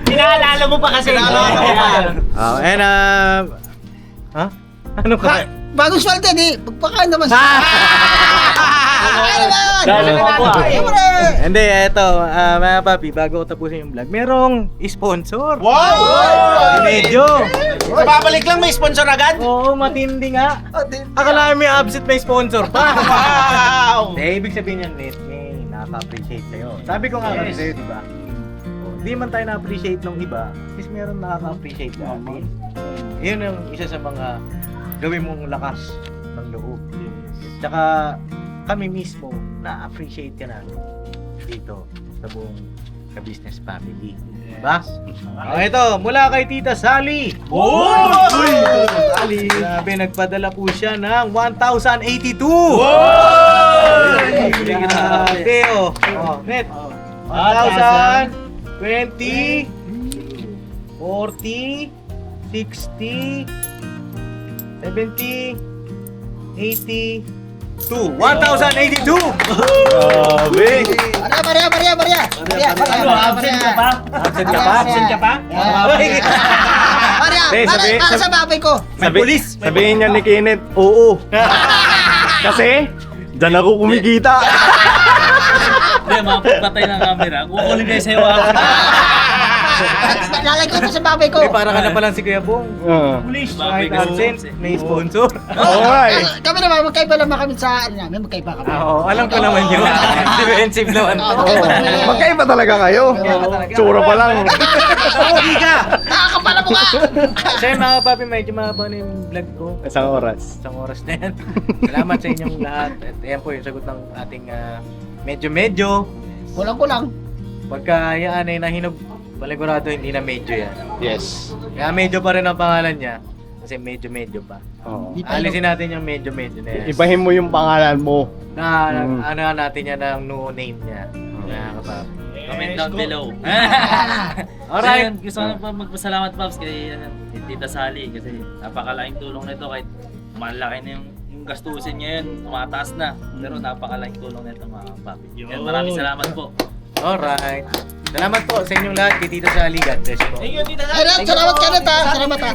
Pinaalala mo pa kasi. Ha? Ano ka? Bagong sweldo, di. Pagpakain naman siya. Galing ako Hindi, eto, mga papi, bago ko tapusin yung vlog, merong sponsor. Wow! Medyo. Babalik lang, may sponsor agad? Oo, matindi nga. Akala may absent, may sponsor pa. Wow! Ibig sabihin yan, Net, may nakaka-appreciate sa'yo. Sabi ko nga kasi sa'yo, di ba? Hindi man tayo na-appreciate ng iba, at least meron nakaka-appreciate sa atin. Yun yung isa sa mga gawin mong lakas ng loob. Tsaka kami mismo na-appreciate ka namin dito sa buong ka-business family. Diba? Ito, mula kay Tita Sally. Sally. Grabe, nagpadala po siya ng 1,082. Grabe, oh. Net. 1,000, 20, 40, 60, 70, 80, 1,082! Grabe! Maria! Absent ka pa? Absent ka pa? Absent ka pa? Maria! Para sa babay ko! Sabihin niya ni Kenneth, oo. Kasi, dyan ako kumikita. Hindi, mapagpatay ng camera. Kukunin kayo sa'yo Lalagay ko sa babay ko! Para ka na palang si Kuya Bong. Kahit absent, may sponsor. Alright. Kami naman, magkaiba naman kami sa ano namin, magkaiba kami. Oo, alam ko naman yun. Defensive naman to. Magkaiba talaga kayo. Tsura pa lang. Pogi ka! Nakakapala mo ka! So yun mga papi, medyo mahaba na yung vlog ko. Isang oras. Isang oras na yan. Salamat sa inyong lahat. At ayan po yung sagot ng ating medyo. Kulang-kulang. Pagka yan ay nahinog, baligurado hindi na medyo yan. Yes. Kaya medyo pa rin ang pangalan niya. Kasi medyo pa. Oo. Alisin natin yung medyo na yan. Ibahin mo yung pangalan mo. Ano natin yan ng no name niya. Mga kapapi. Comment down below. Alright. So, yun, gusto ko na pa magpasalamat, Pops, kay Tita Sally kasi napakalaking tulong nito kahit malaki na yung gastusin niya yun, tumataas na. Pero napakalaking tulong nito mga papi. Kaya maraming salamat po. Alright. Salamat po sa inyong lahat kay Tita Sally. God bless po. Thank you, Tita Ay, salamat ka na ta! Salamat ha!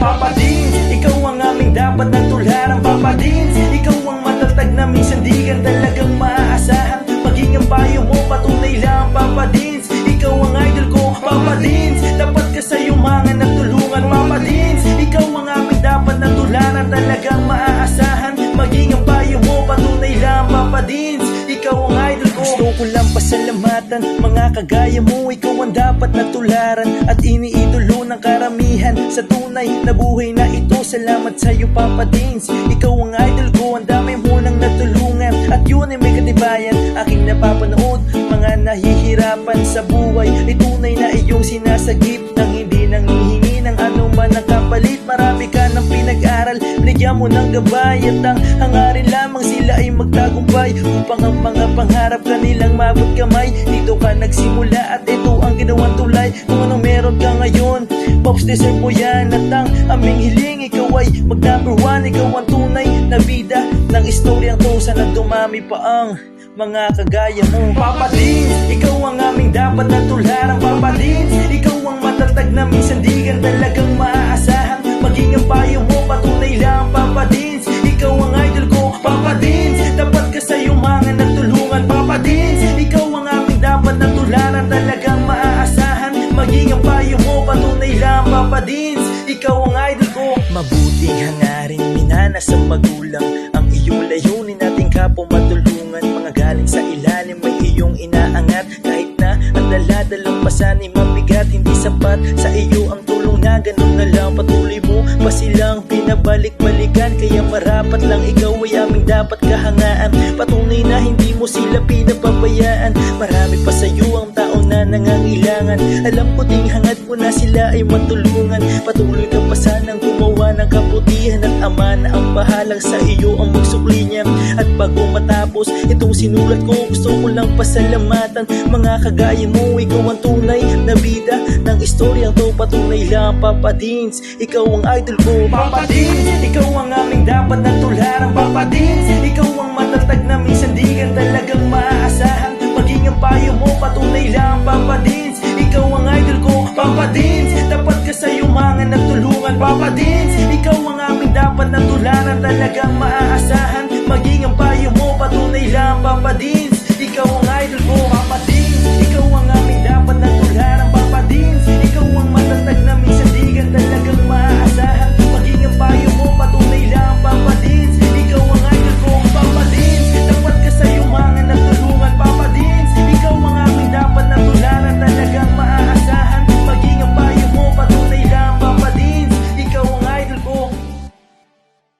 Papa Dins, ikaw ang aming dapat na tularan. Papa Dins, ikaw ang matatag na minsan di ka talagang maaasahan. Maging ang payo mo, patunay lang Papa Dins, ikaw ang idol ko Papa Dins, dapat ka sa yumangan at tulungan Papa Dins, ikaw ang aming dapat na tularan. Talagang maaasahan, maging ang payo mo, patunay lang Papa Dins, ikaw ang idol ko. Gusto ko lang pasalamatan, mga kagaya mo, ikaw ang dapat na tularan at iniidolo ng karamihan sa tunay na buhay na ito. Salamat sa iyo Papa Dins, ikaw ang idol ko, ang dami mo nang natulungan at yun ay may katibayan. Aking napapanood, mga nahihirapan sa buhay ay tunay na iyong sinasagip nang hindi nanghihingi ng anuman ang kapalit. Marami ka ng pinag-aral, binigyan mo ng gabay at ang hangarin lamang sila ay magtagumpay upang ang mga pangarap kanilang mabot kamay. Dito ka nagsimula at ito ang ginawang tulay. Kung anong meron ka ngayon, Pops, deserve mo yan at ang aming hiling, ikaw ay mag number one. Ikaw ang tunay na bida ng istoryang to, sana dumami pa ang mga kagaya mo. Papa Dins, ikaw ang aming dapat na tularan. Papa Dins, ikaw ang matatag na minsan di ka talagang maaasahan. Maging ang payo mo, patunay lang Papa Dins, ikaw ang idol ko Papa Dins, dapat ka sa yumangan at tulungan Papa Dins, ikaw ang aming dapat na tularan. Talagang maaasahan, maging ang payo mo, patunay lang Papa Dins, ikaw ang idol ko. Mabuting hangarin, minana sa magulang, ang iyong layunin nating kapwa matulungan. Mga galing sa ilalim may iyong inaangat, kahit na ang daladalang pasan ay mabigat, hindi sapat sa iyo ang tulong na ganun na lang. Patuloy mo pa silang binabalik-balikan, kaya marapat lang ikaw ay aming dapat kahangaan. Patunay na hindi mo sila pinapabayaan, marami pa sa iyo ang tao na nangangailangan. Alam ko ding hangad mo na sila ay matulungan. Patuloy ka pa sanang gumawa ng kabutihan at ama na ang bahalang sa iyo ang magsukli niya. At bago matapos itong sinulat ko, gusto ko lang pasalamatan mga kagaya mo, ikaw ang tunay na bida ng istoryang to, patunay lang Papa Dins, ikaw ang idol ko Papa Dins, ikaw ang aming dapat na tularan Papa Dins, ikaw ang matatag na minsan di ka talagang maaasahan. Maging ang payo mo, patunay lang Papa Dins, ikaw ang idol ko Papa Dins, dapat ka sa yumangan at tulungan Papa Dins,